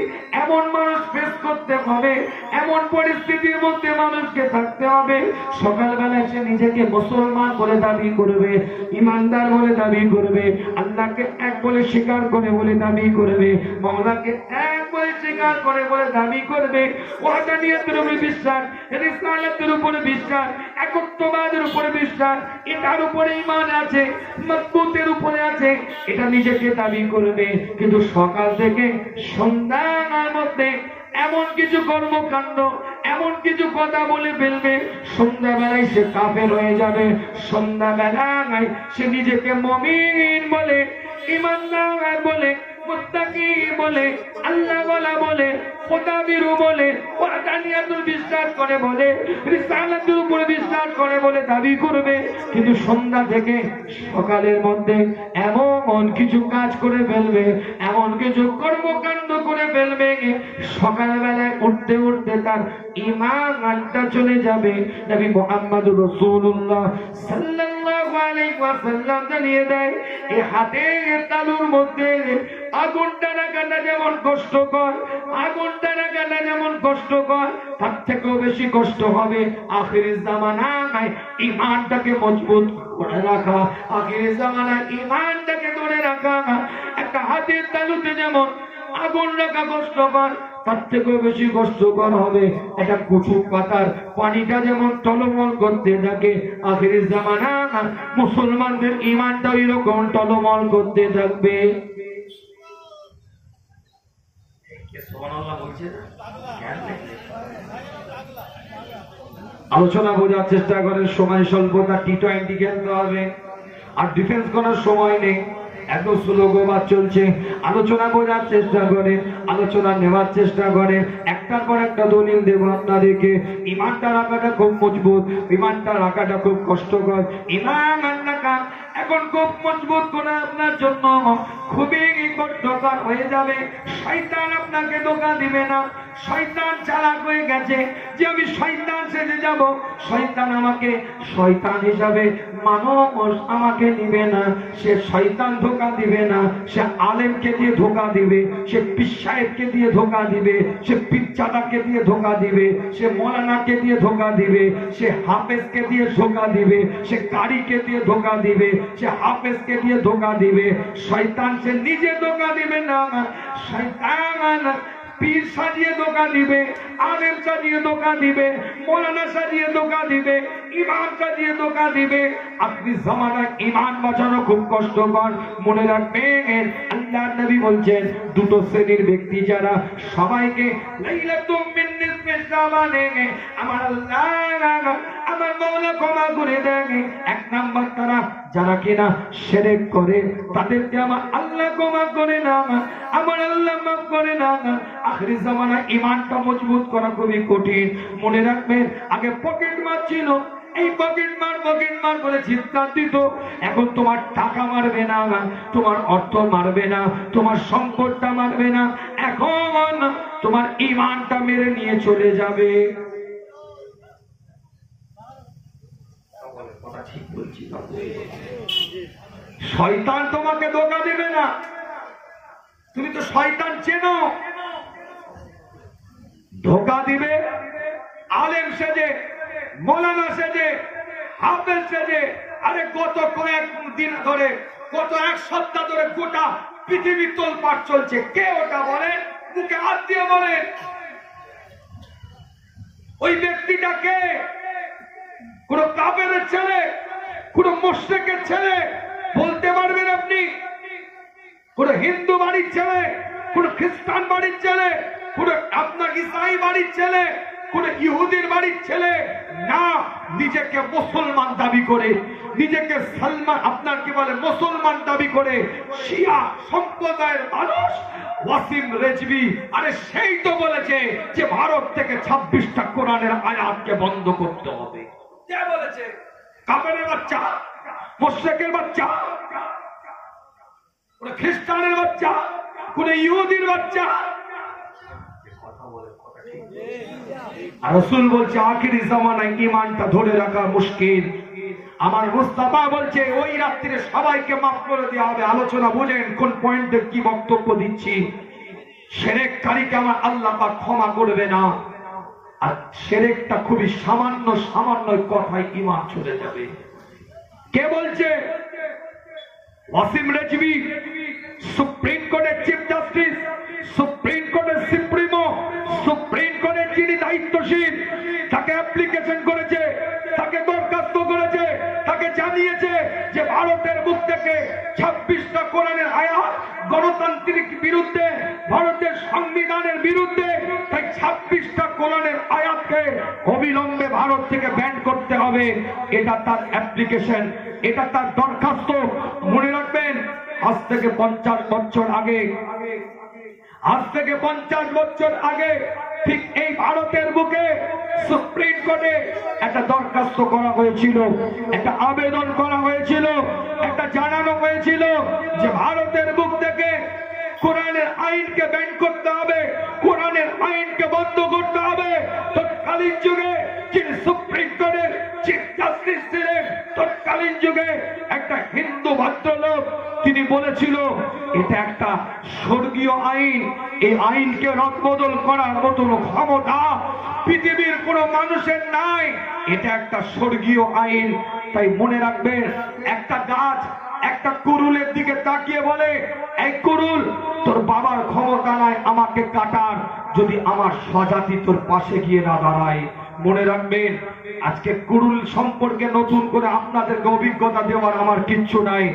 Speaker 2: এমন মানুষ ফেস করতে হবে, এমন পরিস্থিতির মধ্যে মানুষকে থাকতে হবে, সকালবেলায় সে নিজেকে মুসলমান বলে দাবি করবে, ইমানদার বলে দাবি করবে, আল্লাহকে এক বলে স্বীকার করে বলে দাবি করবে, মাওলাকে এক বলে স্বীকার করে বলে দাবি করবে, ওয়াহদানিয়াতের উপরে বিশ্বাস, রিসালাতের উপরে বিশ্বাস, একত্ববাদের উপরে বিশ্বাস, এটার উপরে ঈমান আছে, মজবুতের উপরে আছে, এটা নিজেকে দাবি করবে। কিন্তু সকাল থেকে সন্ধ্যার মধ্যে এমন কিছু কর্মকাণ্ড, এমন কিছু কথা বলে ফেলবে, সন্ধ্যাবেলায় সে কাফের হয়ে যাবে, সন্ধ্যাবেলায় সে নিজেকে মুমিন বলে, ঈমানদার বলে, মুত্তাকি বলে, আল্লাহ ওয়ালা বলে, খোদাবিরু বলে, ওয়াহদানিয়াতুল বিশ্বাস করে বলে, রিসালাতের উপরে বিশ্বাস করে বলে দাবি করবে। কিন্তু সন্ধ্যা থেকে সকালের মধ্যে এমন কিছু কাজ করে ফেলবে, এমন কিছু কর্মকাণ্ড করে ফেলবে, সকালবেলায় উঠতে উঠতে তার ঈমানটা চলে যাবে। নবী মুহাম্মদুর রাসূলুল্লাহ সাল্লাল্লাহু আলাইহি ওয়াসাল্লাম জানিয়ে দেয়, এই হাতের তালুর মধ্যে আগুনটা রাখাটা যেমন কষ্টকর, আগুনটা রাখাটা যেমন কষ্টকর, তার থেকেও বেশি কষ্ট হবে আখিরি জামানায় ঈমানটাকে মজবুত করে রাখা, আখিরি জামানায় ঈমানটাকে ধরে রাখা। একটা হাতের তালুতে যেমন আগুন রাখা কষ্টকর, তার থেকেও বেশি কষ্টকর হবে একটা কচু পাতার পানিটা যেমন টলমল করতে থাকে, আখিরি জামানায় মুসলমানদের ঈমানটা এরকম টলমল করতে থাকবে।
Speaker 1: সুবহানাল্লাহ বলছে না, জ্ঞান নেই।
Speaker 2: আলোচনা বোঝার চেষ্টা করেন, সময় স্বল্পতা, টি-20 খেলতে হবে আর ডিফেন্স করার সময় নেই, এত স্লোগান চলছে। আলোচনা বোঝার চেষ্টা করে, আলোচনা নেওয়ার চেষ্টা করে। একটার পর একটা দলিল দেব আপনাদেরকে। ইমানটা রাখাটা খুব মজবুত, ইমানটা রাখাটা খুব কষ্টকর। ইমান রাখা এখন খুব মজবুত করে আপনার জন্য খুবই কষ্টকর হয়ে যাবে। শয়তান আপনাকে ধোঁকা দিবে না। শয়তান চালাক হয়ে গেছে যে আমি শয়তান সেজে যাব, শয়তান আমাকে শয়তান হিসাবে মানুষ আমাকে নিবে না। সে শয়তান ধোঁকা দিবে না, সে আলেমকে দিয়ে ধোঁকা দিবে, সে পীর সাহেবকে দিয়ে ধোঁকা দিবে, সে পীরজাদাকে দিয়ে ধোঁকা দিবে, সে মৌলানাকে দিয়ে ধোঁকা দিবে, সে হাফেজকে দিয়ে ধোঁকা দিবে, সে কারিকে দিয়ে ধোঁকা দিবে, সে হাফেজকে দিয়ে ধোঁকা দিবে। শয়তান সে নিজে ধোঁকা দিবে না, শয়তান পীর সাজিয়ে ধোঁকা দিবে, আলেম সাজিয়ে ধোঁকা দিবে, মৌলানা সাজিয়ে ধোঁকা দিবে, ইমাম সাজিয়ে ধোঁকা দিবে। আপনি জামানায় ইমান বাঁচানো খুব কষ্টকর। মনে রাখবেন, আল্লাহর নবী বলছেন দুটো শ্রেণীর ব্যক্তি যারা সবাইকে লাইলাতুম মিন নিসফি শাবানে আমার আল্লাহ আমার মাওলা ক্ষমা করে দেন। এক নাম্বার তারা যারা কিনা শিরক করে, তাদেরকে আমার আল্লাহ ক্ষমা করে না, আমার আল্লাহ মাফ করে না। আখিরি জামানায় ঈমানটা মজবুত করা খুবই কঠিন। মনে রাখবেন, আগে পকেট মার ছিল, এই পকেট মার বলে চিৎকার দিত। এখন তোমার টাকা মারবে না, তোমার অর্থ মারবে না, তোমার সম্পদটা মারবে না, এখন তোমার ঈমানটা মেরে নিয়ে চলে যাবে। ঠিক বলছি, শয়তান তোমাকে ধোঁকা দেবে না। তুমি তো শয়তান চেনো। ধোঁকা দিবে আলেম সেজে, মৌলানা সেজে, হাফেজ সেজে। আরে গত কয়েক দিন ধরে, গত এক সপ্তাহ ধরে গোটা পৃথিবী তোলপাড় চলছে। কে ওটা বলে? মুখে হাত দিয়ে বলে ওই ব্যক্তিটা কে? কোন কাফেরের ছেলে, কোন মুশরিকের ছেলে বলতে পারবেন আপনি? কোন হিন্দু বাড়ির ছেলে, কোন খ্রিস্টান বাড়ির ছেলে, কোন আপনার ইসাই বাড়ির ছেলে, কোন ইহুদির বাড়ির ছেলে না, নিজেকে মুসলমান দাবি করে, নিজেকে সালমান আপনার কি বলে মুসলমান দাবি করে শিয়া সম্প্রদায়ের মানুষ ওয়াসিম রেজভি, আরে সেই তো বলেছে যে ভারত থেকে 26টা কোরআনের আয়াতকে বন্ধ করতে হবে। কে বলেছে? কাফেরের বাচ্চা, মুশরিকের বাচ্চা, কোন খ্রিস্টানের বাচ্চা, কোন ইহুদির বাচ্চা। আর রাসূল বলছে আখিরি জামানায় ঈমানটা ধরে রাখা মুশকিল। আমার মুস্তাফা বলছে ওই রাত্রে সবাইকে মাফ করে দেওয়া হবে। আলোচনা বুঝেন কোন পয়েন্টে কি বক্তব্য দিচ্ছি। শিরককারীকে আমার আল্লাহ পাক ক্ষমা করবে না। আর শিরকটা খুবই সামান্য কথায় ঈমান চলে যাবে। কে বলছে? ওয়াসিম রেজভি, সুপ্রিম কোর্টের চিফ জাস্টিস, সুপ্রিম কোর্টের সুপ্রিমো, সুপ্রিম কোর্টের যিনি দায়িত্বশীল, তাকে অ্যাপ্লিকেশন করেছে, তাকে দরখাস্ত করেছে, তাকে জানিয়েছে যে ভারতের মুখ থেকে 26টা কোরআনের আয়াত গণতান্ত্রিক বিরুদ্ধে, ভারতের সংবিধানের বিরুদ্ধে। তাই 26টা কোরআনের আয়াতকে অবিলম্বে ভারত থেকে ব্যান করতে হবে। এটা তার অ্যাপ্লিকেশন, এটা তার দরখাস্ত। মনে রাখবেন, আজ থেকে 50 বছর আগে, আজ থেকে 50 বছর আগে ঠিক এই ভারতের বুকে সুপ্রিম কোর্টে একটা দরখাস্ত করা হয়েছিল, একটা আবেদন করা হয়েছিল, একটা জানানো হয়েছিল যে ভারতের বুক থেকে কোরআনের আইনকে ব্যান করতে হবে, কোরআনের আইনকে বন্ধ করতে হবে। তৎকালীন যুগে যিনি সুপ্রিম কোর্টের চিফ জাস্টিস ছিলেন, তৎকালীন যুগে একটা হিন্দু ভদ্রলোক, তিনি বলেছিল এটা একটা স্বর্গীয় আইন, এই আইনকে রদবদল করার মতন ক্ষমতা পৃথিবীর কোন মানুষের নাই, এটা একটা স্বর্গীয় আইন। তাই মনে রাখবেন, একটা গাছ একটা কুরুলের দিকে তাকিয়ে বলে, এই কুরুল, তোর বাবার ক্ষমতা নাই আমাকে কাটার, যদি আমার স্বজাতি তোর পাশে গিয়ে না দাঁড়ায়। মনে রাখবেন, আজকে কুরুল সম্পর্কে নতুন করে আপনাদেরকে অভিজ্ঞতা দেওয়ার আমার কিচ্ছু নাই,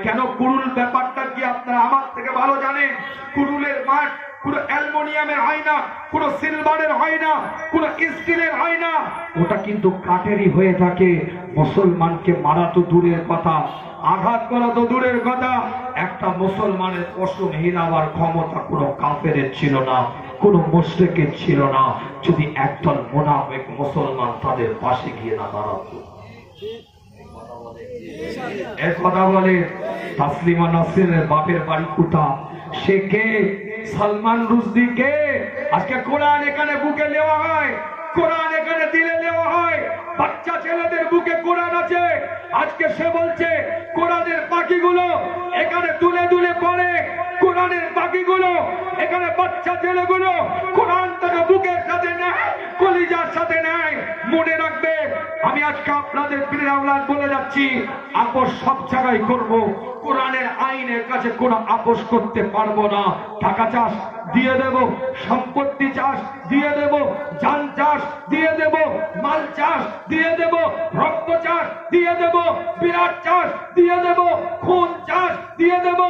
Speaker 1: কেন কুড়ুল ব্যাপারটা কি আপনারা আমার থেকে ভালো জানেন। কুড়ুলের মাঠ কোনো অ্যালুমিনিয়ামের হয় না, কোনো সিলভারের হয় না, কোনো স্টিলের হয় না, ওটা কিন্তু কাঠেরই হয়ে থাকে। মুসলমানকে মারা তো দূরের কথা, আঘাত করা তো দূরের কথা, একটা মুসলমানের পশম হিলাবার ক্ষমতা কোনো কাফেরের ছিল না, কোনো মুশরিকের ছিল না, যদি একদল মুনাফিক মুসলমান তাদের পাশে গিয়ে না দাঁড়াতো। এর কথা বলে তাসলিমা নাসরিনের বাপের বাড়ি কোথা, সে কে? সালমান রুশদি কে? আজকে কোরআন এখানে বুকে নেওয়া হয়, কোরআন এখানে দিলে নেওয়া হয়, বাচ্চা ছেলেদের বুকে কোরআন আছে। আজকে সে বলছে কোরআনের পাখিগুলো এখানে তুলে তুলে পড়ে, কোরআনের পাখিগুলো এখানে বাচ্চা ছেলেগুলো কোরআন থেকে বুকের সাথে নেয়, কলিজার সাথে নেয়। মনে রাখবে, আমি আজকে আপনাদের প্রিয় আওলাদ বলে যাচ্ছি, আপোষ সব জায়গায় করব, কোরআনের আইনের কাছে কোনো আপোষ করতে পারবো না। টাকা চাষ দিয়ে দেব, সম্পত্তি চাষ দিয়ে দেব, জান চাষ দিয়ে দেব, মাল চাষ দিয়ে দেব, রক্ত চাষ দিয়ে দেব, বিরাট চাষ দিয়ে দেব, খুন চাষ দিয়ে দেব,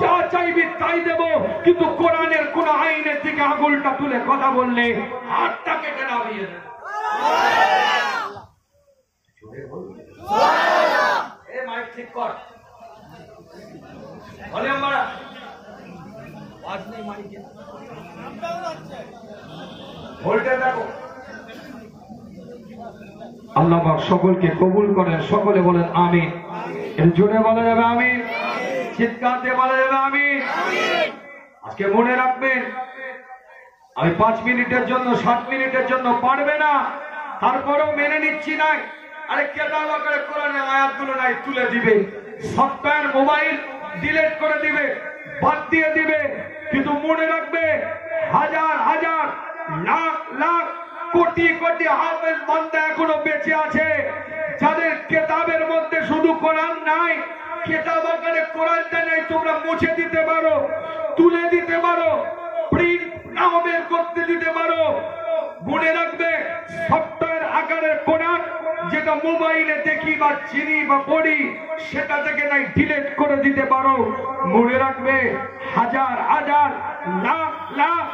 Speaker 1: যা চাইবি তাই দেব। কিন্তু কোরআনের কোন আইনের দিকে আঙুলটা তুলে কথা বললে হাতটা কেটে নামিয়ে দেব। মাইক ঠিক কর, আল্লাহ সকলকে কবুল করেন। সকলে বলেন আমিন। জোরে বলা যাবে আমিন, চিৎকার দিয়ে বলা যাবে আমিন। আজকে মনে রাখবেন, আমি 5 মিনিটের জন্য 7 মিনিটের জন্য পারবে না, তারপরেও মেনে নিচ্ছি নাই। আরে কেতাব আকারে কোরআনের আয়াতগুলো নাই তুলে দিবে, সফটওয়্যার মোবাইল ডিলিট করে দিবে, বাদ দিয়ে দিবে। কিন্তু মনে রাখবে, হাজার হাজার লাখ লাখ কোটি কোটি হাফেজ বান্দা এখনো বেঁচে আছে, যাদের কেতাবের মধ্যে শুধু কোরআন নাই, কেতাব আকারে কোরআনটা নেই। তোমরা মুছে দিতে পারো, তুলে দিতে পারো, প্রিন্ট নাও বের করতে দিতে পারো। মনে রাখবে, সফটওয়্যার আকারে কোরআন যেটা মোবাইলে দেখি বা চিনি বা পড়ি, সেটা থেকে নাই ডিলিট করে দিতে পারো। মনে রাখবে, হাজার হাজার লাখ লাখ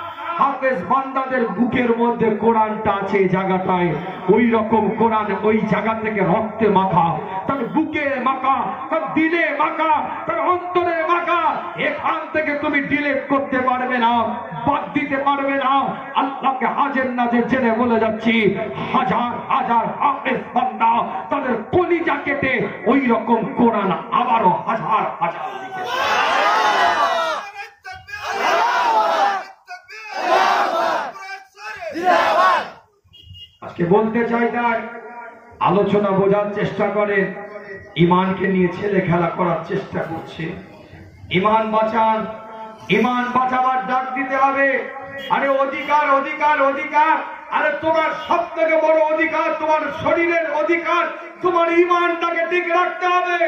Speaker 1: হাফেজ বান্দাদের বুকের মধ্যে কোরআনটা আছে, জায়গাটায় ওই রকম কোরআন ওই জায়গা থেকে রক্তে মাখা, তার বুকে মাখা, তার দিলে মাখা, তার অন্তরে মাখা। এখান থেকে তুমি ডিলিট করতে পারবে না, বাদ দিতে পারবে না। আল্লাহকে হাজের নাজের জেনে বলে যাচ্ছি, হাজার হাজার হাফেজ বান্দা তাদের কলিজা কেটে ওই রকম কোরআন আবারও হাজার হাজার লিখে। আজকে বলতে চাই, তাই আলোচনা বোঝার চেষ্টা করেন, ইমানকে নিয়ে ছেলে খেলা করার চেষ্টা করছে। ইমান বাঁচান, ইমান বাঁচাবার ডাক দিতে হবে। আরে অধিকার অধিকার অধিকার, আরে তোমার সব থেকে বড় অধিকার তোমার শরীরের অধিকার, তোমার ইমানটাকে ঠিক রাখতে হবে।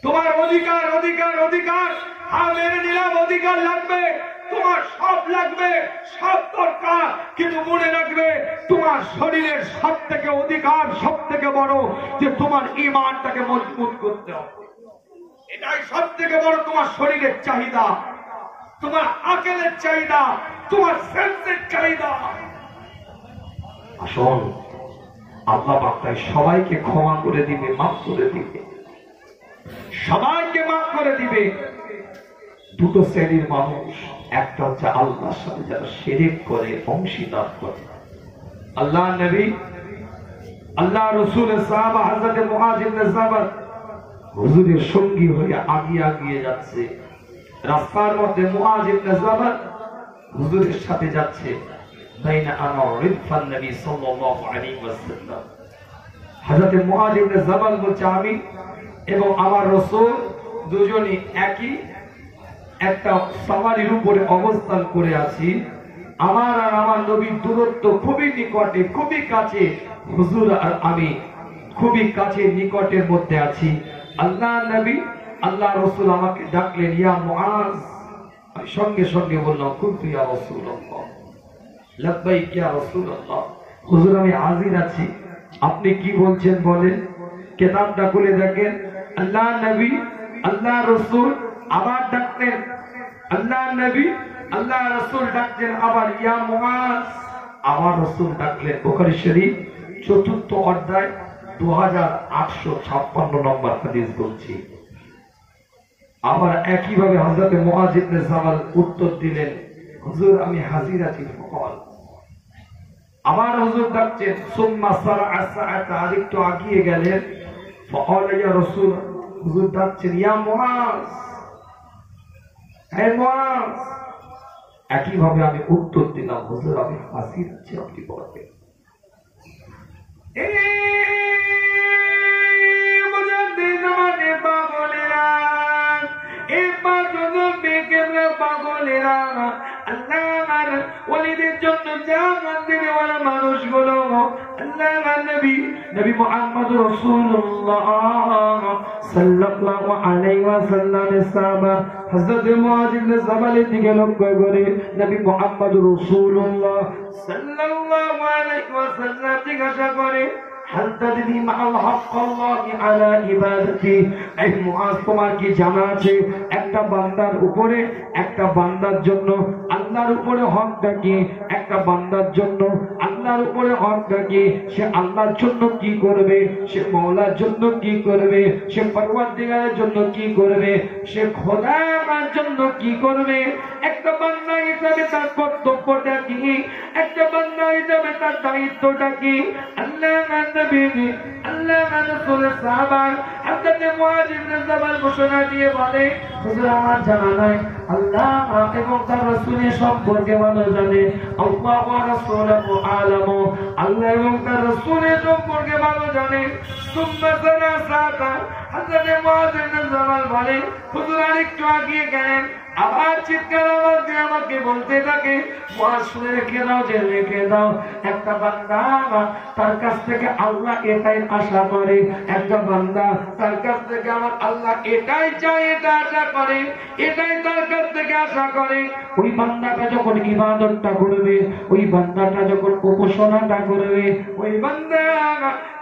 Speaker 1: তোমার অধিকার অধিকার অধিকার, হ্যাঁ মেনে নিলাম, অধিকার লাগবে, তোমার সব লাগবে, সব দরকার। কিন্তু মনে রাখবে, তোমার শরীরের সব থেকে অধিকার সব থেকে বড় যে তোমার ইমানটাকে মজবুত করতে হবে। এটাই সব থেকে বড় তোমার শরীরের চাহিদা, তোমার আকেলের চাহিদা, তোমার সেন্সের চাহিদা। আসুন, আল্লাহ পাক তাই সবাইকে ক্ষমা করে দিবে, মাফ করে দিবে, সবাইকে মাফ করে দিবে। দুটো শ্রেণীর মানুষ, একটা হচ্ছে আল্লাহর সাথে যারা শিরক করে, অংশীদার করে। আল্লাহ নবী, আল্লাহ রসুলের সাহাবা হযরত মুআয ইবনে জাবাল হুজুরের সঙ্গী হয়ে আগিয়ে আগিয়ে যাচ্ছে। রাস্তার মধ্যে মুআয ইবনে জাবাল হুজুরের সাথে যাচ্ছে। বাইনা আনা রিফান নবী সাল্লাল্লাহু আলাইহি ওয়াসাল্লাম, হযরত মুআয ইবনে জাবাল বলছে, আমি এবং আমার রাসূল দুজনই একই একটা সাওয়ারির উপরে অবস্থান করে আছি। আমার আর আমার নবীর দূরত্ব খুবই নিকটে, খুবই কাছে। হুজুর আর আমি খুবই কাছে, নিকটের মধ্যে আছি। আল্লাহ নবী, আল্লাহ রাসূল আমাকে ডাকলেন, ইয়া মুআজ। আমি সঙ্গে সঙ্গে বললাম, কুনতু ইয়া রাসূলুল্লাহ, লাব্বাইক ইয়া রাসূলুল্লাহ। হুজুর আমি হাজির আছি, আপনি কি বলছেন বলেন।
Speaker 2: কিতাবটা খুলে দেখেন আল্লাহ নবী আল্লাহ রাসূল আবার ডাকলেন, আল্লাহ নবী আল্লাহ রাসূল ডাকলেন আবার ইয়া মুআজ, আবার রাসূল ডাকলেন। বুখারী শরীফ ৪র্থ অধ্যায় 2856 নম্বর হাদিস বলছি। আবার একইভাবে হযরত মুআজ ইবনে জামাল উত্তর দিলেন, হুজুর আমি হাজির আছি ফকল। আবার হুজুর ডাকছেন, সুম্মা সারআ সাআতা, আরেকটু আগিয়ে গেলেন, ফকল ইয়া রাসূল, হুজুর ডাকছেন ইয়া মুআজ, হে মুআজ। একইভাবে আমি উত্তর দিলাম, হুজুর আমি হাজির আছি, আপনি বলবেন। মানুষগুলো আল্লাহর নবী নবী মুহাম্মদ রাসূলুল্লাহ সাল্লাল্লাহু আলাইহি ওয়াসাল্লামের সাহাবা হযরত মুআজ ইবনে জাবালের দিকে লক্ষ্য করে নবী মুহাম্মদ রাসূলুল্লাহ সাল্লাল্লাহু আলাইহি ওয়াসাল্লাম জিজ্ঞাসা করে, হাল তাদরি মা হাক্কাল্লাহি আলা ইবাদাতি, এই মুআজ তোমার কি জানা আছে একটা বান্দার উপরে, একটা বান্দার জন্য আল্লাহর উপরে হকটা কি, একটা বান্দার জন্য আল্লাহর উপরে হকটা কি, সে আল্লাহর জন্য কি করবে, সে মাওলার জন্য কি করবে, সে পরওয়ারদিগারের জন্য কি করবে, সে খোদার জন্য কি করবে, একটা বান্দা হিসাবে তার কর্তব্যটা কি, একটা বান্দা হিসাবে তার দায়িত্বটা কি। আল্লাহ নবী আল্লাহ রাসূলের সাহাবা হযরত মুআজ ইবনে জাবাল ঘোষণা দিয়ে বলে, হুজুর আমার জানা নাই, আল্লাহ এবং তার রাসূলের সম্পর্কে ভালো জানে, আল্লাহ ওয়া রাসূলুহু আলামু, আল্লাহ এবং তার রাসূলের সম্পর্কে ভালো জানে। সুম্মা সালাসাতা, হযরত মুআজ ইবনে জাবাল বলে, হুজুর আরেকটু আগিয়ে গেলেন, আবার চিৎকার আওয়াজ দিয়ে আমাকে বলতে থাকে, মুআজ শুনে রেখে দাও, যে রেখে দাও, একটা বান্দা তার কাছ থেকে আল্লাহ এটাই আশা করে, একটা বান্দা তার কাছ থেকে আমার আল্লাহ এটাই চায়, এটা আশা করে, এটাই তার কাছ থেকে আশা করে। ওই বান্দাটা যখন ইবাদতটা করবে, ওই বান্দাটা যখন উপাসনাটা করবে, ওই বান্দা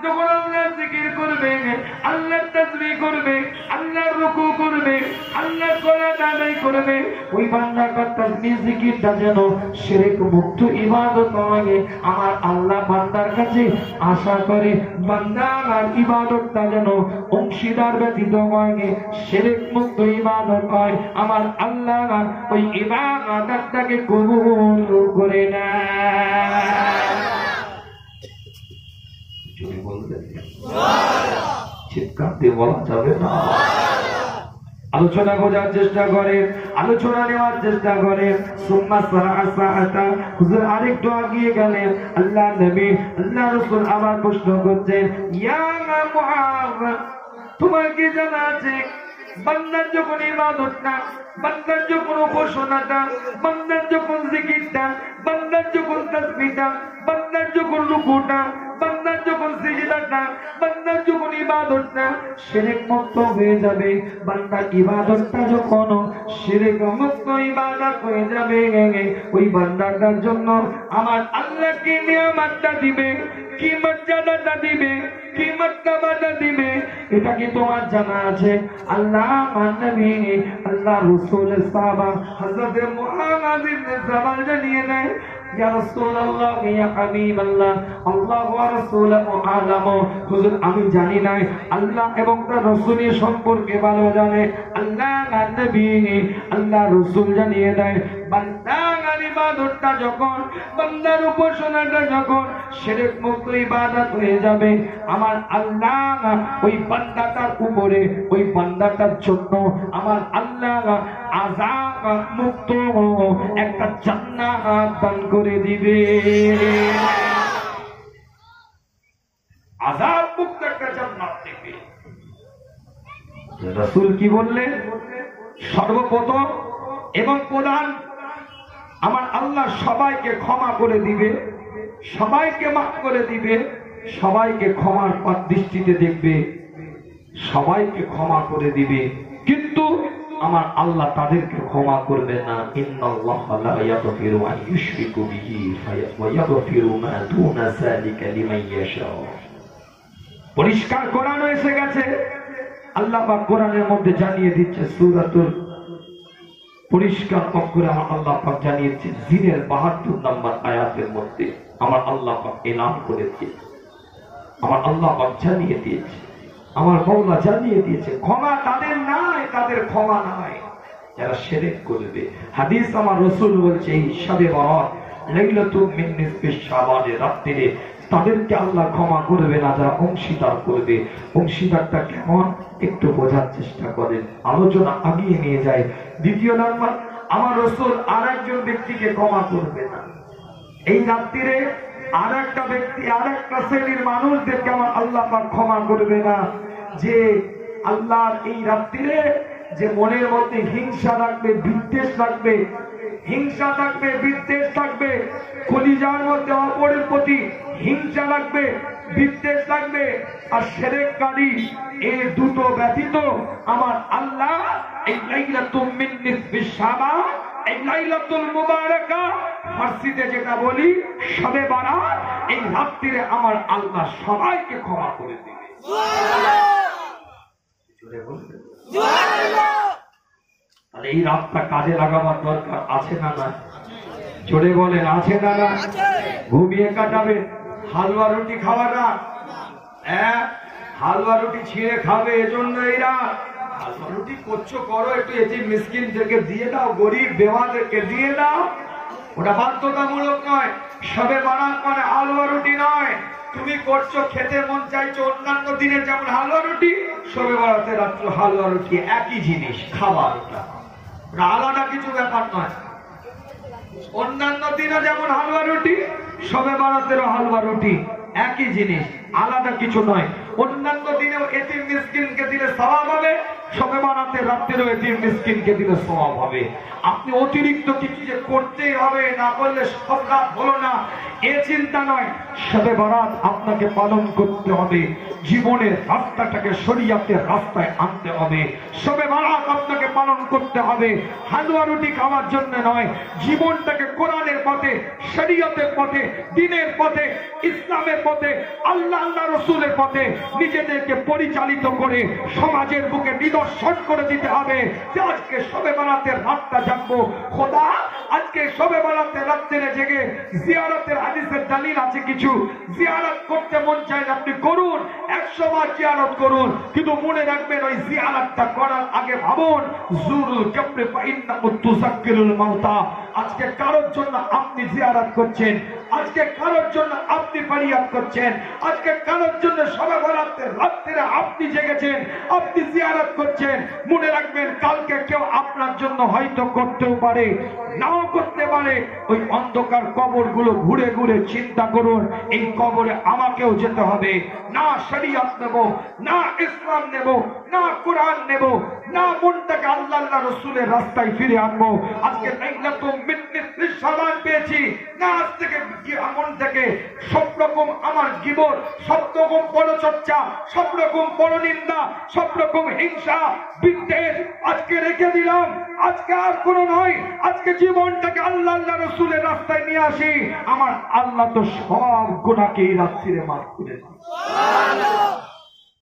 Speaker 2: যখন আল্লাহর জিকির করবে, আল্লাহর তাসবিহ করবে, আল্লাহর রুকু করবে, আল্লাহর সালাত আদায় করবে, ওই বান্দাটার তাসবিহ জিকিরটা যেন শিরক মুক্ত ইবাদত হয়, আমার আল্লাহ বান্দার কাছে আশা করে বান্দার ইবাদতটা যেন অংশীদার ব্যতীত হয়, শিরক মুক্ত ইবাদত হয়, আমার আল্লাহ ওই ইবাদতটাকে কবুল করে নেয়। যদি বলবেন চিৎকার দিয়ে বলা যাবে না, আলোচনা বোঝার চেষ্টা করে, আলোচনা নেওয়ার চেষ্টা করে। সুম্মা সারাআতা, হুজুর আরেকটু আগিয়ে গেলেন, আল্লাহ নবী আল্লাহ রাসূল আবার প্রশ্ন করছেন, ইয়া মুআজ তোমার কি জানা আছে বান্দার যখন ইবাদতটা, বান্দার যখন উপাসনাটা, বান্দার যখন জিকিরটা, বান্দার যখন তাসবিহটা, বান্দার যখন রুকুটা, বান্দার যখন সিজদাটা, বান্দার যখন ইবাদতটা শিরক মুক্ত হয়ে যাবে, বান্দার ইবাদতটা যখন শিরক মুক্ত ইবাদত হয়ে যাবে, ওই বান্দাটার জন্য আমার আল্লাহ কি নিয়ামতটা দিবে, কি মর্যাদাটা দিবে, কি মার্তাবাটা দিবে, এটা কি তোমার জানা আছে? আল্লাহ নবী আল্লাহ রাসূলের সাহাবা হযরত মুআজ ইবনে জাবাল জানিয়ে দেয়, ইয়া রাসূলুল্লাহ ইয়া হাবিবাল্লাহ আল্লাহ ওয়া রাসূলুহু আলামু, হুজুর আমি জানি না, আল্লাহ এবং তার রাসূলের সম্পর্কে ভালো জানে। আল্লাহ নবী আল্লাহ রাসূল জানিয়ে দেয়, বান্দার ইবাদতটা যখন, বান্দার উপাসনাটা যখন শিরক মুক্ত ইবাদত হয়ে যাবে, আমার আল্লাহ ওই বান্দাটার উপরে, ওই বান্দাটার জন্য আমার আল্লাহ আযাব মুক্ত একটা জান্নাত দান করে দিবে। আযাব মুক্ত একটা জান্নাত দিবে। রাসূল কি বললেন? সর্বপ্রথম এবং প্রধান আমার আল্লাহ সবাইকে ক্ষমা করে দিবে, সবাইকে মাফ করে দিবে, সবাইকে ক্ষমার দৃষ্টিতে দেখবে, সবাইকে ক্ষমা করে দিবে, কিন্তু আমার আল্লাহ তাদেরকে ক্ষমা করবে না। ইন্নাল্লাহা লা ইয়াগফিরু আন ইউশরিকু বিহি ওয়া ইয়াগফিরু মা দুনা যালিকা লিমান ইয়াশা।
Speaker 1: পরিষ্কার কোরআন এসে গেছে। আল্লাহ পাক কোরআনের মধ্যে জানিয়ে দিচ্ছে, সূরাতুল পরিষ্কার অক্ষরে আমার আল্লাহ পাক জানিয়েছে, জিনের 72 নম্বর আয়াতের মধ্যে আমার আল্লাহ পাক এলান করেছে, আমার আল্লাহ পাক জানিয়ে দিয়েছে, আমার মওলা জানিয়ে দিয়েছে, ক্ষমা তাদের নাই, তাদের ক্ষমা নাই যারা শিরক করবে। হাদিস আমার রাসূল বলছে, এই শবে বরাত লাইলাতুম মিন নিসফিশ শাবানের রাত্রিরে তাদেরকে আল্লাহ ক্ষমা করবে না যারা অংশীদার করবে। অংশীদারটা কেমন একটু বোঝার চেষ্টা করেন, আলোচনা আগিয়ে নিয়ে যায়। দ্বিতীয় নাম্বার, আমার রাসূল আর একজন ব্যক্তিকে ক্ষমা করবে না। এই রাত্রিরে আর একটা ব্যক্তি, আর একটা শ্রেণীর মানুষদেরকে আমার আল্লাহ পাক ক্ষমা করবে না, যে আল্লাহর এই রাত্রিরে যে মনের মধ্যে হিংসা রাখবে, বিদ্বেষ রাখবে, হিংসা থাকবে, বিদ্বেষ থাকবে, কলিজার মধ্যে অপরের প্রতি হিংসা রাখবে, বিদ্বেষ রাখবে, আর শিরককারী, এই দুটো ব্যতীত আমার আল্লাহ এই লাইলাতুম মিন নিসফিশ শাবান, এই লাইলাতুল মুবারাকা, ফার্সিতে যেটা বলি শবে বারাত, এই রাত্রিরে আমার আল্লাহ সবাইকে ক্ষমা করে দিবে। জোরে বলবেন সুবহানাল্লাহ। তাহলে এই রাতটা কাজে লাগাবার দরকার আছে না না? জোরে বলেন আছে না না? ঘুমিয়ে কাটাবে, হালুয়া রুটি খাওয়ার রাত, হালুয়া রুটি ছিঁড়ে খাবে, এজন্য এই রাত। হালুয়া রুটি করছো করো, একটু এতিম মিসকিনদেরকে দিয়ে দাও, গরিব বেওয়াদেরকে দিয়ে দাও, ওটা বাধ্যতামূলক নয়। শবে বারাত মানে হালুয়া রুটি নয়। তুমি করছো, খেতে মন চাইছো অন্যান্য দিনে যেমন হালুয়া রুটি, শবে বারাতে রাত্রে হালুয়া রুটি, একই জিনিস, খাবার, ওটা আলাদা কিছু ব্যাপার নয়। অন্যান্য দিনে যেমন হালুয়া রুটি, শবে বারাতেরও হালুয়া রুটি, একই জিনিস, আলাদা কিছু নয়। অন্যান্য দিনেও এতিম মিসকিনকে দিলে সওয়াব হবে, শবে বারাতে রাত্রেও এতিম মিসকিনকে দিলে সওয়াব হবে। আপনি অতিরিক্ত কিছু যে করতেই হবে, না করলে সব রাত হলো না, এ চিন্তা নয়। শবে বারাত আপনাকে পালন করতে হবে, জীবনের রাস্তাটাকে শরীয়তের রাস্তায় আনতে হবে। শবে বারাত আপনাকে পালন করতে হবে হালুয়া রুটি খাওয়ার জন্য নয়, জীবনটাকে কোরআনের পথে, শরীয়তের পথে, দ্বীনের পথে, ইসলামের পথে, আল্লাহ রাসূলের পথে নিজেদেরকে পরিচালিত করে সমাজের বুকে নিদর্শন করে দিতে হবে যে আজকে শবে বারাতের রাতটা জাগবো। খোদা, আজকে শবে বারাতের রাত্রে জেগে জিয়ারতের হাদিসের দলিল আছে কিছু, জিয়ারত করতে মন চায় আপনি করুন, 100 বার জিয়ারত করুন, কিন্তু মনে রাখবেন ওই জিয়ারতটা করার আগে ভাবুন জুরুল কবরে ফাইন্নাহু তুযাক্কিরুল মাউতা। আজকে কারোর জন্য আপনি জিয়ারত করছেন, আজকে কারোর জন্য আপনি ফরিয়াদ করছেন, আজকে কারোর জন্য শবে বারাতের রাত্রে আপনি জেগেছেন, আপনি জিয়ারত করছেন, মনে রাখবেন কালকে কেউ আপনার জন্য হয়তো করতেও পারে, নাও করতে পারে। ওই অন্ধকার কবরগুলো ঘুরে ঘুরে চিন্তা করুন, এই কবরে আমাকেও যেতে হবে, না শরীয়ত নেব, না ইসলাম নেব, না কোরআন নেব, না মনটাকে আল্লাহ রাসূলের রাস্তায় ফিরে আনবো। আজকে লাইলাতুম মিন নিসফিশ শাবান পেয়েছি, না আজ থেকে মন থেকে সব রকম আমার গীবত, সব রকম পরচর্চা, সব রকম পরনিন্দা, সব রকম হিংসা, বিদ্বেষ আজকে রেখে দিলাম, আজকে আর কোনো নয়। আজকে জীবনটাকে আল্লাহ রাসূলের রাস্তায় নিয়ে আসি, আমার আল্লাহ তো সব গুনাহকে এই রাত্রিরে মাফ করে দেন। সুবহানাল্লাহ।